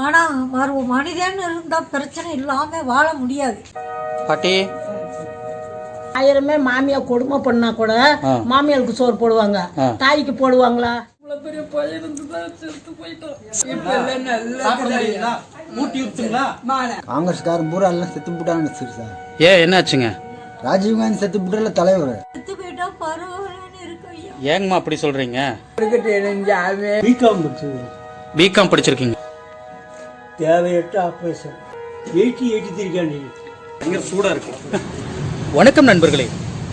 ஆனால் மனிதன் இருந்தால் பிரச்சனை இல்லாமல் வாழ முடியாது. பாட்டி ஆயிரமே மாமியா கொடுமை பண்ணா கூட மாமியாருக்கு சோறு போடுவாங்க, தாய்க்கு போடுவாங்களா? பெரிய பையன் இருந்துதான் செத்து போயிட்டோம். காங்கிரஸ்காரன் பூரா எல்லாம் செத்து போட்டான்னு சார். என்னாச்சுங்க? ராஜீவ்காந்தி செத்து போட்டால தலைவர் செத்து போயிட்டா பரவாயில்லன்னு இருக்கு ஐயா. ஏங்கம்மா அப்படி சொல்றீங்க? பிகாம் படிச்சிருக்கீங்க. தேவையற்ற ஆபரேஷன் 80 சூடா இருக்கு. வணக்கம் நண்பர்களே,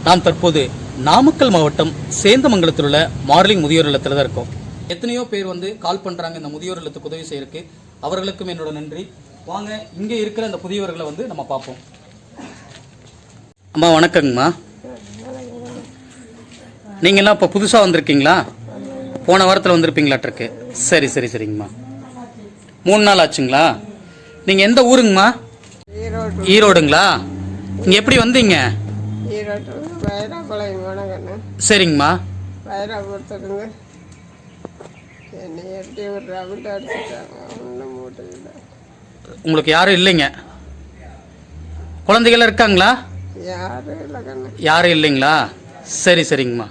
நாம் தற்போது நாமக்கல் மாவட்டம் சேந்தமங்கலத்தில் உள்ள மார்லிங் முதியோர் இல்லத்தில் தான் இருக்கோம். எத்தனையோ பேர் கால் பண்றாங்க இந்த முதியோர் இல்லத்துக்கு உதவி செய்யறதுக்கு. அவர்களுக்கும் என்னோட நன்றி. வாங்க இங்கே இருக்கிற அந்த புதியவர்களை நம்ம பார்ப்போம். அம்மா வணக்கங்கம்மா. நீங்களாம் இப்போ புதுசாக வந்திருக்கீங்களா? போன வாரத்தில் வந்திருப்பீங்களாட்டிருக்கு. சரி சரி சரிங்கம்மா. 3 நாள் ஆச்சுங்களா? நீங்கள் எந்த ஊருங்கம்மா? ஈரோடுங்களா? நீங்கள் எப்படி வந்தீங்க? சரிங்கம்மா. உங்களுக்கு யாரும் இல்லைங்க? குழந்தைகள் இருக்காங்களா? யாரும் இல்லைங்களா? சரி சரிங்கம்மா.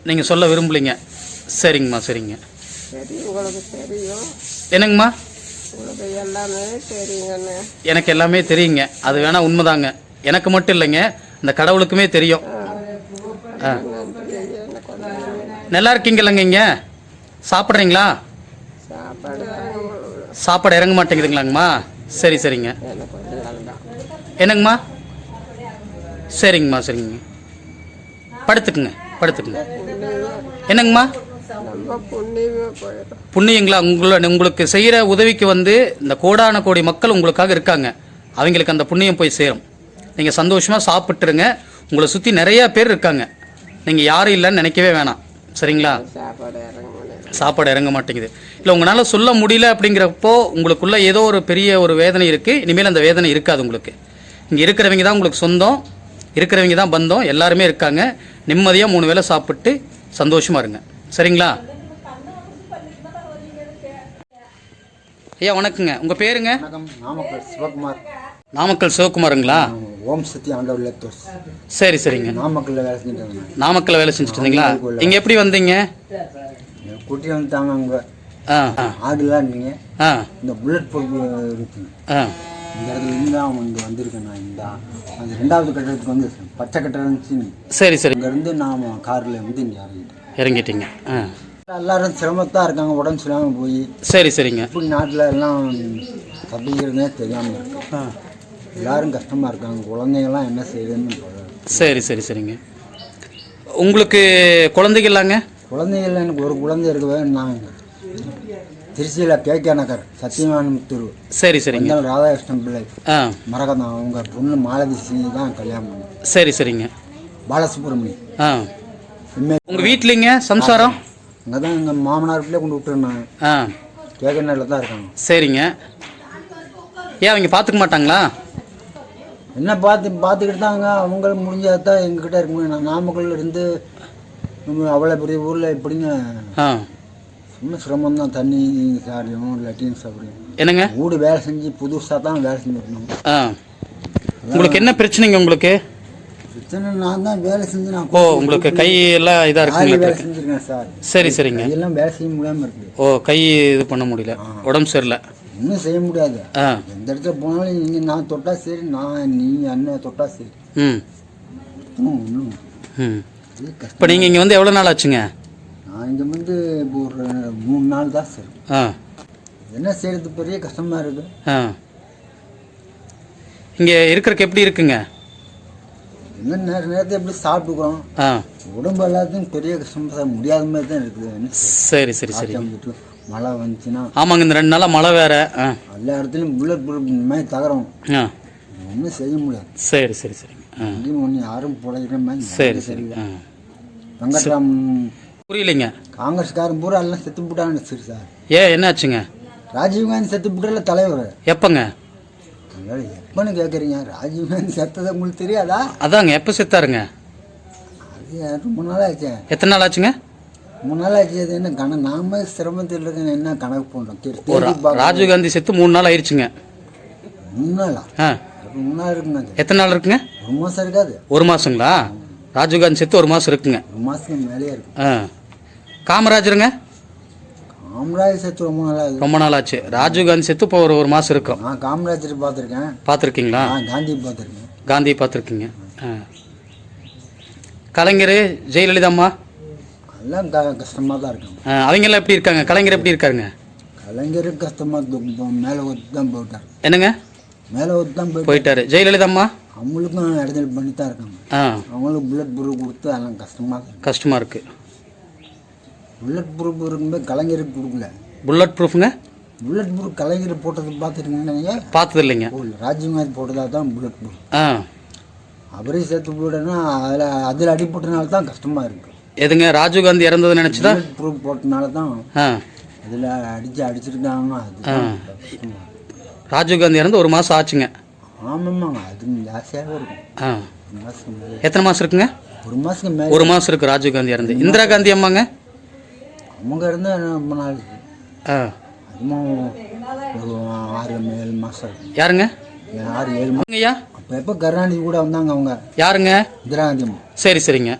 நீங்கள் சொல்ல விரும்பலைங்க. சரிங்கம்மா சரிங்க. என்னங்கம்மா? எனக்கு எல்லாமே தெரியுங்க. அது வேணா உண்மைதாங்க. எனக்கு மட்டும் இல்லைங்க, இந்த கடவுளுக்குமே தெரியும். நல்லா இருக்கீங்களங்க? இங்க சாப்பிட்றீங்களா? சாப்பாடு இறங்க மாட்டேங்குதுங்களாங்கம்மா? சரி சரிங்க. என்னங்கம்மா? சரிங்கம்மா சரிங்க. படுத்துக்குங்க படுத்துக்குங்க. என்னங்கம்மா? புண்ணியங்களா? உங்களுக்கு செய்கிற உதவிக்கு இந்த கோடான கோடி மக்கள் உங்களுக்காக இருக்காங்க. அவங்களுக்கு அந்த புண்ணியம் போய் சேரும். நீங்கள் சந்தோஷமாக சாப்பிட்டுருங்க. உங்களை சுற்றி நிறையா பேர் இருக்காங்க. நீங்கள் யாரும் இல்லைன்னு நினைக்கவே வேணாம். சரிங்களா? சாப்பாடு இறங்க மாட்டேங்குது. இல்லை உங்களால் சொல்ல முடியல அப்படிங்கிறப்போ உங்களுக்குள்ள ஏதோ ஒரு பெரிய ஒரு வேதனை இருக்குது. இனிமேல் அந்த வேதனை இருக்காது உங்களுக்கு. இங்கே இருக்கிறவங்க தான் உங்களுக்கு சொந்தம், இருக்கிறவங்க தான் பந்தம், எல்லாருமே இருக்காங்க. நிம்மதியாக 3 வேளை சாப்பிட்டு சந்தோஷமாக இருங்க. சரிங்களா? ஐயா வணக்கங்க. உங்கள் பேருங்க? நாமக்கல் சிவகுமார். நாமக்கல் சிவகுமாருங்களா? ஓம் சக்தி ஆண்டவர். சரி சரிங்க. நாமக்கல்ல வேலை செஞ்சுட்டு. நாமக்கல்ல வேலை செஞ்சுட்டு இருந்தீங்களா? இங்கே எப்படி வந்தீங்க? கூட்டி வந்துட்டாங்க. அவங்க ஆடுலாம் இருந்தீங்க. இந்த புல்லட் பொறுப்பு இருக்குங்க. இந்த இடத்துல இருந்து அவங்க இங்கே வந்திருக்கேன். நான் அந்த 2வது கட்டடத்துக்கு வந்து பச்சை கட்டடம் இருந்துச்சு. சரி சரி. இங்கேருந்து நாம் காரில் இங்கே இறங்கிட்டீங்க. எல்லாரும் சிரமத்தான் இருக்காங்க, உடம்பு சரியாமல் போய். சரி சரிங்க. இப்படி நாட்டில் எல்லாம் தப்பிக்கிறதுனே தெரியாமல் இருக்கு. எல்லாரும் கஷ்டமாக இருக்காங்க. குழந்தைங்கள்லாம் என்ன செய்யுதுன்னு. சரி சரி சரிங்க. உங்களுக்கு குழந்தைகள்லாங்க? குழந்தைகள் எனக்கு ஒரு குழந்தை இருக்கவே. நாங்கள் திருச்சியில் கேகே நகர் சத்தியமானமுத்தூர். சரி சரிங்க. ராதாகிருஷ்ணன் பிள்ளை மரகதான். அவங்க பொண்ணு மாலதி தான் கல்யாணம் பண்ணி. சரி சரிங்க. பாலசுப்ரமணியம். உங்கள் வீட்லிங்க சம்சாரம்? அங்கே தான் எங்கள் மாமனார் பிள்ளை கொண்டு விட்டுருந்தாங்க. கேகே நகரில் தான் இருக்காங்க. சரிங்க. ஏன் அவங்க பார்த்துக்க மாட்டாங்களா? என்ன பார்த்துக்கிட்டு தாங்க. அவங்களுக்கு முடிஞ்சாதான் எங்ககிட்ட இருக்க முடியும். நான் நாமக்கல்ல இருந்து அவ்வளோ பெரிய ஊரில் எப்படிங்க சும்மா சிரமம் தான். தண்ணி சாப்பிடணும், லெட்டின் சாப்பிடணும். என்னங்க? வீடு வேலை செஞ்சு புதுசாக தான் வேலை செஞ்சுருக்கணும். உங்களுக்கு என்ன பிரச்சனைங்க? உங்களுக்கு பிரச்சனை நான் தான் வேலை செஞ்சு நான். உங்களுக்கு கை எல்லாம் இதாக இருக்கு? வேலை செஞ்சுருக்கேன் சார். சரி சரிங்க. கையெல்லாம் வேலை செய்ய முடியாமல் இருக்குது. கை இது பண்ண முடியல, உடம்பு சரியில்லை. இன்னும் செய்ய முடியாது. எந்த இடத்துல போனாலும் நீங்கள் நான் தொட்டா சரி, நீ அண்ணன் தொட்டா சரி. இப்போ நீங்கள் இங்கே எவ்வளோ நாள் ஆச்சுங்க? நான் இங்கே இப்போ ஒரு 3 நாள் தான் சரி. என்ன செய்யறது, பெரிய கஷ்டமாக இருக்குது. இங்கே இருக்கிறதுக்கு எப்படி இருக்குங்க? என்ன நேரத்தை எப்படி சாப்பிட்டுக்கிறோம். உடம்பு எல்லாத்தையும் பெரிய கஷ்டமாக முடியாத மாதிரி தான் இருக்குது. சரி சரி சரி. மழை வந்துச்சுன்னா. ஆமாங்க, இந்த 2 நாளாக மழை வேற. எல்லா இடத்துலையும் புல்லட் ப்ரூஃப் இந்த மாதிரி தகரம். ஒன்றும் செய்ய முடியாது. சரி சரி சரிங்க. ஒன்று யாரும் புழைக்கிற மாதிரி. சரி சரி. வெங்கட்ராம் புரியலைங்க. காங்கிரஸ்காரன் பூரா எல்லாம் செத்து போட்டான்னு சரி சார். என்னாச்சுங்க? ராஜீவ்காந்தி செத்து போட்டால தலைவர். எப்பங்க? எப்பன்னு கேட்குறீங்க? ராஜீவ்காந்தி செத்தது உங்களுக்கு தெரியாதா? அதாங்க, எப்போ செத்தாருங்க? அது ரொம்ப நாள் ஆச்சு. எத்தனை நாள் ஆச்சுங்க? 3 நாள் ஆச்சு. அது என்ன கணக்கு? நாம சிரமத்தில் இருக்க என்ன கணக்கு பண்ணுறோம்? தேடி பார்க்க ராஜீவ்காந்தி செத்து 3 நாள் ஆயிடுச்சுங்க. 3 நாளா? ஆ 3 நாள் இருக்குங்க. எத்தனை நாள் இருக்குங்க? 1 மாதம் இருக்காது. 1 மாதங்களா? ராஜீவ்காந்தி செத்து 1 மாதம் இருக்குங்க. 1 மாதத்துக்கு மேலேயே இருக்கு. ஆ காமராஜருங்க காமராஜர் செத்து ரொம்ப நாள் ஆகுது. ரொம்ப நாள் ஆச்சு. ராஜீவ்காந்தி செத்து இப்போ ஒரு மாதம் இருக்கும். நான் காமராஜர் பார்த்துருக்கேன். பார்த்துருக்கீங்களா? காந்தி பார்த்துருக்கேன். காந்தியை பார்த்துருக்கீங்க. ஆ கலைஞர், ஜெயலலிதா அம்மா எல்லாம் கஷ்டமாக தான் இருக்காங்க. அவங்கெல்லாம் எப்படி இருக்காங்க? கலைஞர் எப்படி இருக்காருங்க? கலைஞருக்கு கஷ்டமாக மேலே ஒத்து தான் போயிட்டார். என்னங்க? மேலே ஒத்து தான் போயிட்டாரு. ஜெயலலிதா அம்மா அவங்களுக்கும் இடத்துல பண்ணி தான் இருக்காங்க. அவங்களுக்கு புல்லட் ப்ரூஃப் கொடுத்து அதெல்லாம் கஷ்டமாக இருக்கு. புல்லட் ப்ரூஃப் இருக்கும்போது கலைஞருக்கு கொடுக்கல. புல்லட் ப்ரூஃப்ங்க? புல்லட் ப்ரூஃப் கலைஞர் போட்டது பார்த்துருக்கீங்க? பார்த்தது இல்லைங்க. ராஜீவ்காந்தி போட்டதாக தான் புல்லட் ப்ரூஃப். அவரே சேர்த்து போட்டோன்னா அதில் அடிப்பட்டனால தான் கஷ்டமாக இருக்குது. எதுங்க? ராஜீவ்காந்தி இறந்தது நினச்சிதா? புல்லட் ப்ரூஃப் போட்டனால தான் அதில் அடிச்சிருக்காங்கன்னா அது ராஜீவ்காந்தி இறந்து 1 மாதம் ஆச்சுங்க. ஆமாம்மாங்க, அது ஜாஸ்தியாகவே இருக்கும். 1 மாதத்துக்கு மேலே. எத்தனை மாதம் இருக்குங்க? 1 மாதத்துக்கு மேலே. 1 மாதம் இருக்குது ராஜீவ்காந்தி இறந்து. இந்திரா காந்தி அம்மாங்க? அவங்க இருந்தால் ரொம்ப நாள் இருக்குது. அதுவும் ஒரு 6-7 மாதம் இருக்கும். யாருங்க? 6-7 மாதம். ஐயா அப்போ எப்போ கருணாநிதி கூட வந்தாங்க அவங்க? யாருங்க? இந்திரா காந்தி அம்மா. சரிங்க.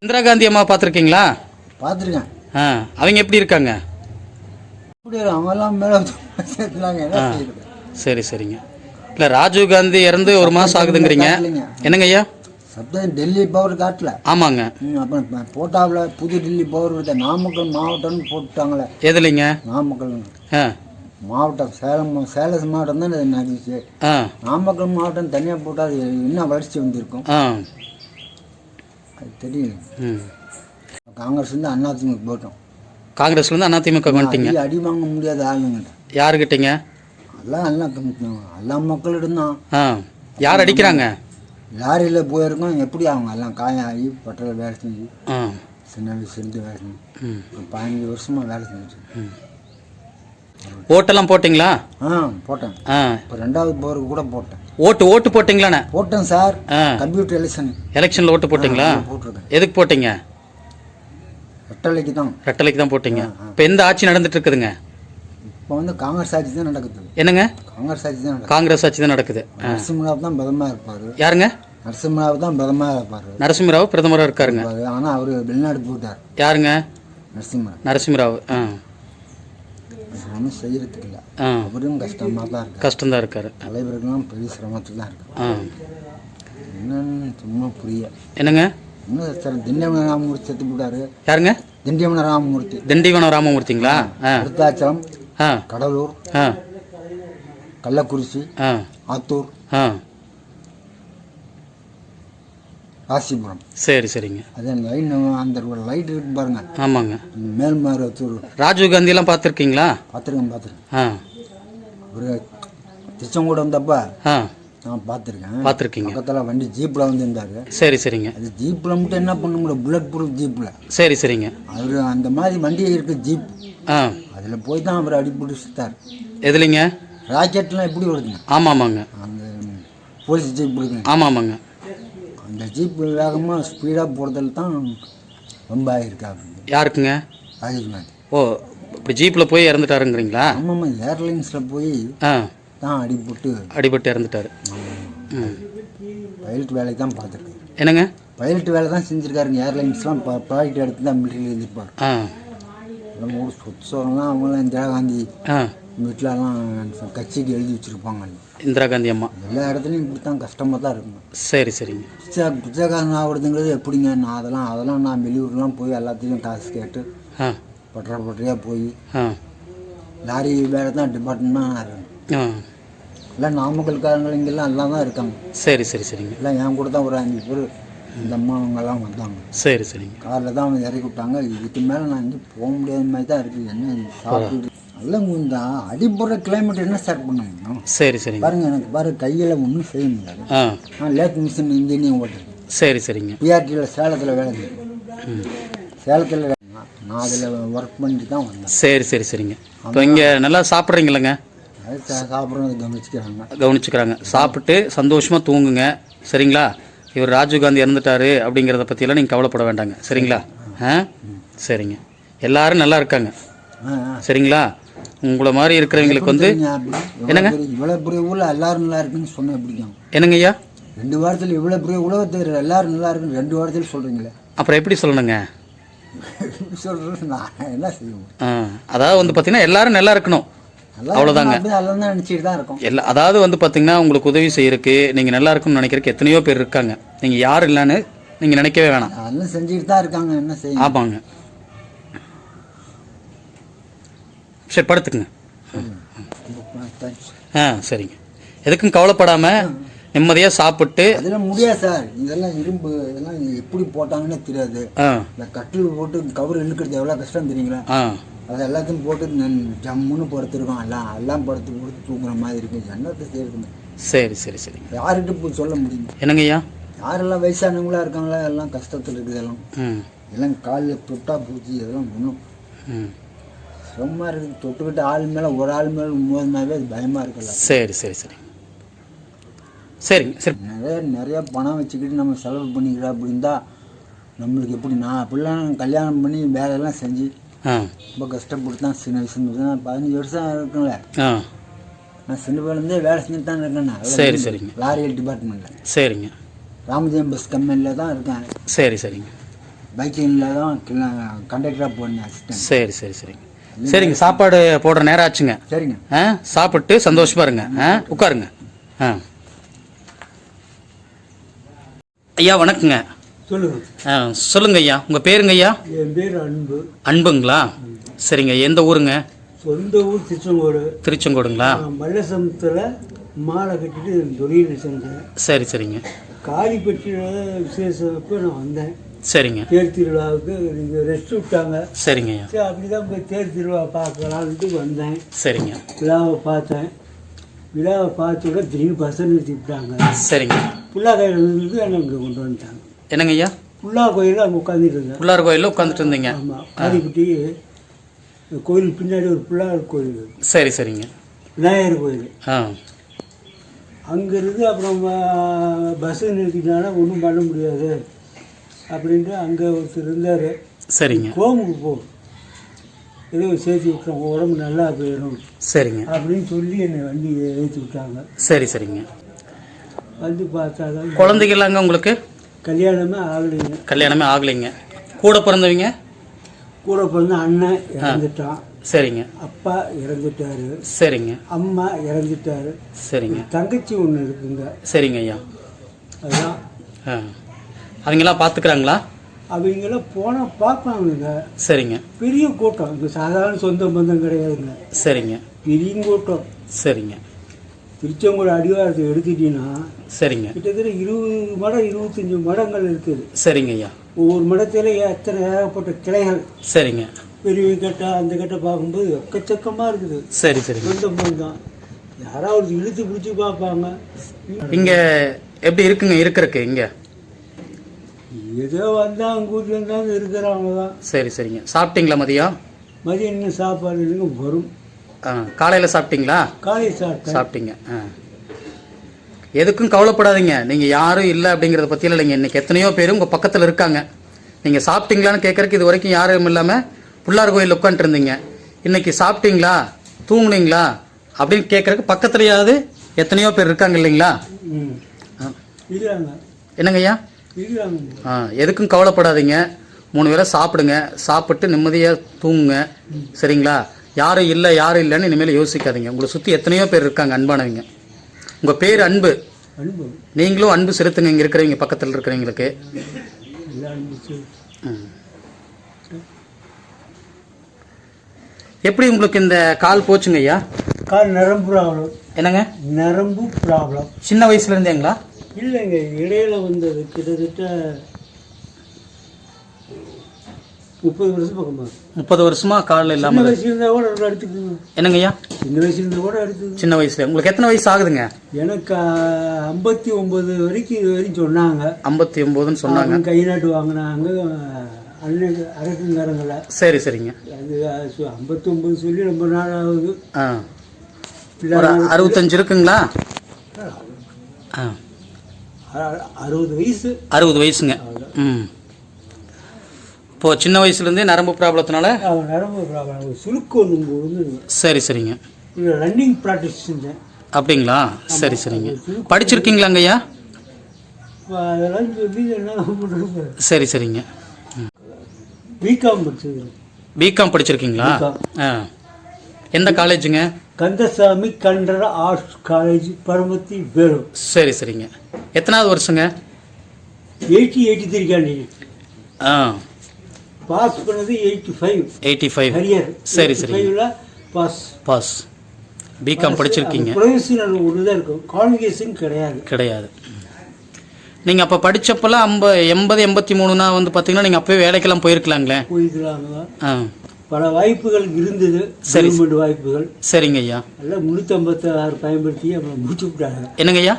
இந்திரா காந்தி அம்மா பார்த்துருக்கீங்களா? பார்த்துருக்கேன். அவங்க எப்படி இருக்காங்க? அப்படி அவங்கெல்லாம் மேலே சேர்த்துலாங்க. சரிங்க. இல்லை ராஜீவ்காந்தி இறந்து 1 மாதம் ஆகுதுங்கிறீங்க. என்னங்க ஐயா? சப்தம் டெல்லி பவர் காட்டல. ஆமாங்க. அப்புறம் போட்டாவில் புது டெல்லி பவர் விட்ட நாமக்கல் மாவட்டம்னு போட்டுட்டாங்களே. எதுலைங்க? நாமக்கல் மாவட்டம். சேலம் மாவட்டம் தான் இது நடந்துச்சு. நாமக்கல் மாவட்டம் தனியாக போட்டால் அது என்ன வளர்ச்சி வந்திருக்கும் அது தெரியல. காங்கிரஸ்லேருந்து அதிமுக போட்டோம். காங்கிரஸ்லேருந்து அதிமுக வந்துட்டீங்க. அடி வாங்க முடியாத ஆளுங்க. யாருக்கிட்டீங்க? எல்லா மக்களிடம் தான். யார் அடிக்கிறாங்க? லாரியில் போயிருக்கோம். எப்படி அவங்க எல்லாம் காயாகி பட்டறையில் வேலை செஞ்சு சின்ன வயசுலேருந்து வேலை செஞ்சு 15 வருஷமாக வேலை செஞ்சு. ஓட்டெல்லாம் போட்டிங்களா? போட்டேன். இப்போ 2வது போருக்கு கூட போட்டேன். ஓட்டு போட்டிங்களாண்ணே? போட்டேன் சார். கம்ப்யூட்டர் எலெக்ஷனில் ஓட்டு போட்டிங்களா? போட்டிருக்கேன். எதுக்கு போட்டீங்க? ரெட்டலைக்கு தான் போட்டீங்க. இப்போ எந்த ஆட்சி நடந்துட்டு இருக்குதுங்க? இப்போ வந்து காங்கிரஸ் ஆட்சி தான் நடக்குது. என்னங்க? காங்கிரஸ் ஆட்சி தான் நடக்குது. நரசிம்மராவ் தான் பிரதமராக இருப்பார். யாருங்க? நரசிம்மராவ் தான் பிரதமராக இருப்பார். நரசிம்மராவ் பிரதமராக இருக்காருங்க. ஆனால் அவர் வெளிநாடு போயிட்டார். யாருங்க? நரசிம்மராவ். ஒன்றும் செய்யறதுக்கு இல்லை. அவரும் கஷ்டமாக தான் இருக்காரு. தலைவர்கள்லாம் பெரிய சிரமத்தில் தான் இருக்கு. என்னன்னு சும்மா புரிய. என்னங்க? இன்னும் சார் திண்டிவன ராமமூர்த்தி செத்து போட்டாரு. யாருங்க? திண்டிவன ராமமூர்த்திங்களா? விருத்தாச்சலம், கடலூர், கள்ளக்குறிச்சி, ஆத்தூர், ராசிபுரம். சரிங்க. அதே லைன் அந்த லைட் இருக்கு பாருங்க. ஆமாங்க. மேல்மருவத்தூர். ராஜீவ்காந்தி எல்லாம் பார்த்துருக்கீங்களா? பார்த்துருக்கேன். ஒரு திருச்செங்கோடு வந்தப்ப நான் பார்த்துருக்கீங்க. பக்கத்தில் வண்டி ஜீப்பில் வந்துருந்தாரு. சரிங்க. அது ஜீப்பில் மட்டும் என்ன பண்ண முடியும்? புல்லட் ப்ரூஃப் ஜீப்பில். சரிங்க. அவர் அந்த மாதிரி வண்டி இருக்கு ஜீப். அதில் போய் தான் அவர் அடிப்பட்டு சுத்தார். எதுலைங்க? ராக்கெட்லாம் எப்படி வருதுங்க? ஆமாங்க. அந்த போலீஸ் ஜீப் இருக்குங்க. ஆமாங்க. அந்த ஜீப் வேகமாக ஸ்பீடாக போகிறதுல தான் ரொம்ப ஆகிருக்காங்க. யாருக்குங்க? ராஜீவ்காந்தி. இப்படி ஜீப்பில் போய் இறந்துட்டாருங்கிறீங்களா? ஆமாம்மா, ஏர்லைன்ஸில் போய் தான் அடிபட்டு இறந்துட்டாரு. பைலட் வேலைக்கு தான் பார்த்துருக்காரு. என்னங்க? பைலட் வேலை தான் செஞ்சுருக்காருங்க. ஏர்லைன்ஸ்லாம் ப்ராஜெக்ட் எடுத்து தான் மிலிட்டரியில் இருந்திருப்பார். சொத்துலாம் அவங்களாம் இந்திரா காந்தி வீட்டிலலாம் கட்சிக்கு எழுதி வச்சுருப்பாங்க. இந்திரா காந்தி அம்மா எல்லா இடத்துலையும் இப்படி தான் கஷ்டமாக தான் இருக்குங்க. சரிங்க. பிச்சைக்காரன் ஆகுறதுங்கிறது எப்படிங்க? நான் அதெல்லாம் நான் வெளியூர்லாம் போய் எல்லாத்தையும் காசு கேட்டு பட்டறையாக போய் லாரி வேலை தான் டிபார்ட்மெண்ட் இருக்கணும். எல்லாம் நாமக்கல்காரங்கள் இங்கெல்லாம் எல்லாம் தான் இருக்காங்க. சரிங்க. எல்லாம் என் கூட தான் ஒரு 5 பேர் இந்த அம்மா அவங்கெல்லாம் வந்தாங்க. சரிங்க. காரில் தான் அவங்க இறக்கி விட்டாங்க. இதுக்கு மேலே நான் இங்கே போக முடியாத மாதிரி தான் இருக்குது. என்ன சாப்பிட்டு எல்லாம் கொஞ்சம் அடிப்படை கிளைமேட் என்ன ஸ்டார்ட் பண்ணுங்க. சரி பாருங்கள், எனக்கு கையில் ஒன்றும் செய்ய முடியாது. நான் லேத் மிஷின் இன்ஜினியரிங் ஓட்டுறேன். சரிங்க. பிஆர்டியில் சேலத்தில் வேலை செய்யணும். சேலத்தில் நான் அதில் ஒர்க் பண்ணிட்டு தான் வந்தேன். சரிங்க. இப்போ இங்கே நல்லா சாப்பிட்றீங்களங்க? சாப்பிட்றது கவனிச்சுக்கிறாங்க. சாப்பிட்டு சந்தோஷமாக தூங்குங்க. சரிங்களா? இவர் ராஜீவ்காந்தி இறந்துட்டாரு அப்படிங்கிறத பற்றியெல்லாம் நீங்கள் கவலைப்பட வேண்டாங்க. சரிங்களா? ஆ சரிங்க. எல்லாரும் நல்லா இருக்காங்க ஆ ஆ. சரிங்களா? உங்களை மாதிரி இருக்கிறவங்களுக்கு வந்து என்னங்க இவ்வளோ பெரிய ஊரில் எல்லாரும் நல்லா இருக்குன்னு சொன்னால் எப்படிங்க? என்னங்க ஐயா? 2 வாரத்தில் இவ்வளோ பெரிய உலகத்தில் எல்லாரும் நல்லா இருக்குன்னு 2 வாரத்தில் சொல்கிறீங்களே, அப்புறம் எப்படி சொல்லணுங்க? எப்படி சொல்கிறது? நான் என்ன செய்வோம்? அதாவது வந்து பார்த்தீங்கன்னா எல்லாரும் நல்லா இருக்கணும், அவ்வளோதாங்க. எல்லாம் தான் நினச்சிட்டு தான் இருக்கோம். அதாவது வந்து பார்த்தீங்கன்னா உங்களுக்கு உதவி செய்யறதுக்கு நீங்கள் நல்லா இருக்கும்னு நினைக்கிறதுக்கு எத்தனையோ பேர் இருக்காங்க. நீங்கள் யாரும் இல்லைன்னு நீங்கள் நினைக்கவே வேணாம். அதெல்லாம் செஞ்சுட்டு தான் இருக்காங்க, என்ன செய்யும்? ஆமாங்க. சரி படுத்துக்குங்க. சரிங்க. எதுக்கும் கவலைப்படாமல் நிம்மதியாக சாப்பிட்டு. அதெல்லாம் முடியாது சார், இதெல்லாம் இரும்பு, இதெல்லாம் எப்படி போட்டாங்கன்னே தெரியாது. இந்த கட்டில் போட்டு கவர் இழுக்கிறது எவ்வளோ கஷ்டம் தெரியுங்களா? அது எல்லாத்தையும் போட்டு ஜம்முன்னு படுத்துருக்கோம். எல்லாம் படுத்து தூங்குற மாதிரி இருக்கு. என்னத்தை செய்யறதுங்க? சரி சரி சரி. யார்கிட்ட போய் சொல்ல முடியும்? என்னங்கய்யா? யாரெல்லாம் வயசானவங்களா இருக்காங்களா எல்லாம் கஷ்டத்தில் இருக்குது. எல்லாம் காலில் தொட்டா பூச்சி, இதெல்லாம் ஒன்றும் ரொம்ப இருக்குது. தொட்டுக்கிட்டு ஆள் மேலே ஒரு ஆள் மேலே மோதினாவே அது பயமாக இருக்குல்ல. சரி சரி சரி சரிங்க. சரி, நிறைய பணம் வச்சுக்கிட்டு நம்ம செலவு பண்ணிக்கிறோம் அப்படின்னா நம்மளுக்கு எப்படி? நான் அப்படிலாம் கல்யாணம் பண்ணி வேலையெல்லாம் செஞ்சு ரொம்ப கஷ்டப்பட்டு தான் சின்ன வயசுல தான் 15 வருஷம் இருக்குங்களே. நான் சின்ன வயசுலேருந்தே வேலை செஞ்சுட்டு தான் இருக்கேன். சரி சரிங்க. லாரியல் டிபார்ட்மெண்ட்டில். சரிங்க. ராமஜெயம் பஸ் கம்பெனியில் தான் இருக்கேன். சரி சரிங்க. பைக்கிங்கில் தான் கண்டக்டராக போனேன், அசிஸ்டன்ட். சரி சரி சரிங்க. சரிங்க. சாப்பாடு போடுற நேரம் ஆச்சுங்க. சரிங்க. சாப்பிட்டு சந்தோஷமா இருங்க. உட்காருங்க. ஐயா வணக்கங்க. சொல்லுங்க. சொல்லுங்க ஐயா, உங்க பேருங்க ஐயா? என் பேர் அன்பு. அன்புங்களா? சரிங்க. எந்த ஊருங்க? சொந்த ஊர் திருச்செங்கோடு. திருச்செங்கோடுங்களா? மல்லசமத்தில் மாலை கட்டிட்டு தொழில் செஞ்சேன். சரி சரிங்க. காளிப்பட்டியில் விசேஷப்போ நான் வந்தேன். சரிங்க. தேர் திருவிழாவுக்கு நீங்கள் ரெஸ்ட் விட்டாங்க. சரிங்க ஐயா. சரி, அப்படி தான் போய் தேர் திருவிழா பார்க்கலான்ட்டு வந்தேன். சரிங்க. விழாவை பார்த்தேன். விழாவை பார்த்துட திடீர்னு பஸ்ஸை நிறுத்தி விட்டாங்க. சரிங்க. புல்லா கோயில் இருந்து என்னை இங்கே கொண்டு வந்துட்டாங்க. என்னங்க ஐயா? புல்லா கோயிலில் அங்கே உட்காந்துட்டு இருந்தேன். புள்ளார் கோயிலில் உட்காந்துட்டு இருந்தீங்க? ஆமாம். காளிப்பட்டி கோயில் பின்னாடி ஒரு பிள்ளையார் கோயில். சரி சரிங்க. விநாயகர் கோயில். அங்கேருந்து அப்புறம் பஸ்ஸை நிறுத்திட்டானா ஒன்றும் பண்ண முடியாது அப்படின்ட்டு அங்கே ஒருத்தர் இருந்தார். சரிங்க. கோமுக்கு போ, ஏதோ சேர்த்து விட்டுறோம், உடம்பு நல்லா போயிடும். சரிங்க. அப்படின்னு சொல்லி என்னை வண்டி ஏற்றி விட்டாங்க. சரி சரிங்க. வந்து பார்த்தாதான் குழந்தைகளாங்க உங்களுக்கு? கல்யாணமே ஆகலைங்க. கல்யாணமே ஆகலைங்க. கூட பிறந்தவங்க? கூட பிறந்த அண்ணன் இறந்துட்டான். சரிங்க. அப்பா இறந்துட்டாரு. சரிங்க. அம்மா இறந்துட்டாரு. சரிங்க. தங்கச்சி ஒன்று இருக்குங்க. சரிங்க ஐயா. அதுதான். அவங்களாம் பார்த்துக்கிறாங்களா? அவங்களாம் போனால் பார்ப்பாங்க. சரிங்க. பெரிய கூட்டம், இது சாதாரண சொந்த பந்தம் கிடையாதுங்க. சரிங்க. பெரிய கூட்டம். சரிங்க. திருச்செங்கோடு அடிவாரத்தை எடுத்துட்டீங்கன்னா சரிங்க கிட்டத்தட்ட 20 மடம் 25 மடங்கள் இருக்குது. சரிங்க ஐயா. ஒவ்வொரு மடத்துல எத்தனை ஏகப்பட்ட கிளைகள். சரிங்க. பெரிய கட்டை அந்த கட்டை பார்க்கும்போது எக்கச்சக்கமாக இருக்குது. சரி சரி. சொந்த பந்தம் யாராவது இழுத்து பிடிச்சி பார்ப்பாங்க. இங்கே எப்படி இருக்குங்க இருக்கிறதுக்கு? இங்கே ஏதோ வந்தாங்க, கூட்டிட்டு வந்தாங்க, இருக்கிறவங்க தான். சரி சரிங்க. சாப்பிட்டீங்களா மதியம்? மதியம் என்ன சாப்பாடு இல்லைங்க, வரும். காலையில் சாப்பிட்டீங்களா? காலையில் சாப்பிட்டீங்க. எதுக்கும் கவலைப்படாதீங்க. நீங்கள் யாரும் இல்லை அப்படிங்கிறத பற்றியில் இல்லைங்க. இன்றைக்கி எத்தனையோ பேர் உங்கள் பக்கத்தில் இருக்காங்க. நீங்கள் சாப்பிட்டீங்களான்னு கேட்குறக்கு இது வரைக்கும் யாரும் இல்லாமல் புள்ளார் கோயில் உட்காந்துட்டு இருந்தீங்க. இன்றைக்கி சாப்பிட்டீங்களா, தூங்குனீங்களா அப்படின்னு கேட்குறக்கு பக்கத்துலையாவது எத்தனையோ பேர் இருக்காங்க இல்லைங்களா? என்னங்க ஐயா? எதுக்கும் கவலைப்படாதீங்க. 3 வேளை சாப்பிடுங்க. சாப்பிட்டு நிம்மதியாக தூங்குங்க. சரிங்களா? யாரும் இல்லை யாரும் இல்லைன்னு இனிமேல் யோசிக்காதீங்க. உங்களை சுற்றி எத்தனையோ பேர் இருக்காங்க அன்பானவங்க. உங்கள் பேர் அன்பு. நீங்களும் அன்பு செலுத்துங்க இங்கே இருக்கிறவங்க, பக்கத்தில் இருக்கிறவங்களுக்கு. எப்படி உங்களுக்கு இந்த கால் போச்சுங்க ஐயா? கால் நரம்பு ப்ராப்ளம். என்னங்க? நரம்பு ப்ராப்ளம். சின்ன வயசுல இருந்தேங்களா? இல்லைங்க, இடையில வந்தது. கிட்டத்தட்ட 30 வருஷம் பக்கமா. 30 வருஷமா காலில் இல்லாமல்? சின்ன வயசுல இருந்தா கூட எடுத்துக்கோங்க. என்னங்க ஐயா? சின்ன வயசுல இருந்தா கூட எடுத்து. சின்ன வயசுல உங்களுக்கு எத்தனை வயசு ஆகுதுங்க? எனக்கு 59 வரைக்கும் இது வரைக்கும் சொன்னாங்க. 59ன்னு சொன்னாங்க. கை நாட்டு வாங்கினாங்க அன்னைக்கு அரசுங்காரங்கள. சரி சரிங்க. அது 59 சொல்லி ரொம்ப நாள் ஆகுது. 65 இருக்குங்களா? 60 வயசு. 60 வயசுங்க. அப்போது சின்ன வயசுலேருந்தே நரம்பு ப்ராப்ளத்தினால அவன் நரம்பு ப்ராப்ளம் சுருக்கு ஒன்று வந்து சரி சரிங்க. ரன்னிங் ப்ராக்டிஸ் செஞ்சேன். அப்படிங்களா? சரி சரிங்க. படிச்சிருக்கீங்களாங்க ஐயா? அதெல்லாம் சொல்லி என்ன பண்ணுறது. சரி சரிங்க. பிகாம் படிச்சிருக்கேன். பிகாம் படிச்சிருக்கீங்களா? ஆ, எந்த காலேஜுங்க? Kandasamy Kandar arts college, Paramathi, Velur. சரி சரிங்க. எத்தனாவது வருஷங்க? 83 கேண்டிடேட். ஆ, பாஸ் பண்ணது 85 ஹரியர். சரி சரிங்க. Pass pass. பிகாம் படிச்சிருக்கீங்க. ப்ரொஃபஷனல் ஒன்று தான் இருக்கும், குவாலிஃபிகேஷன் கிடையாது. நீங்கள் அப்போ படித்தப்பெல்லாம் 80 83னா வந்து பார்த்தீங்கன்னா நீங்கள் அப்போயே வேலைக்கெல்லாம் போயிருக்கலாங்களே? போயிருக்கலாங்க. ஆ, பல வாய்ப்புகள் இருந்தது, கவர்மெண்ட் வாய்ப்புகள். சரிங்க ஐயா. எல்லாம் 356 பயன்படுத்தி அவங்களை முடிச்சு விட்டாங்க. என்னங்க ஐயா?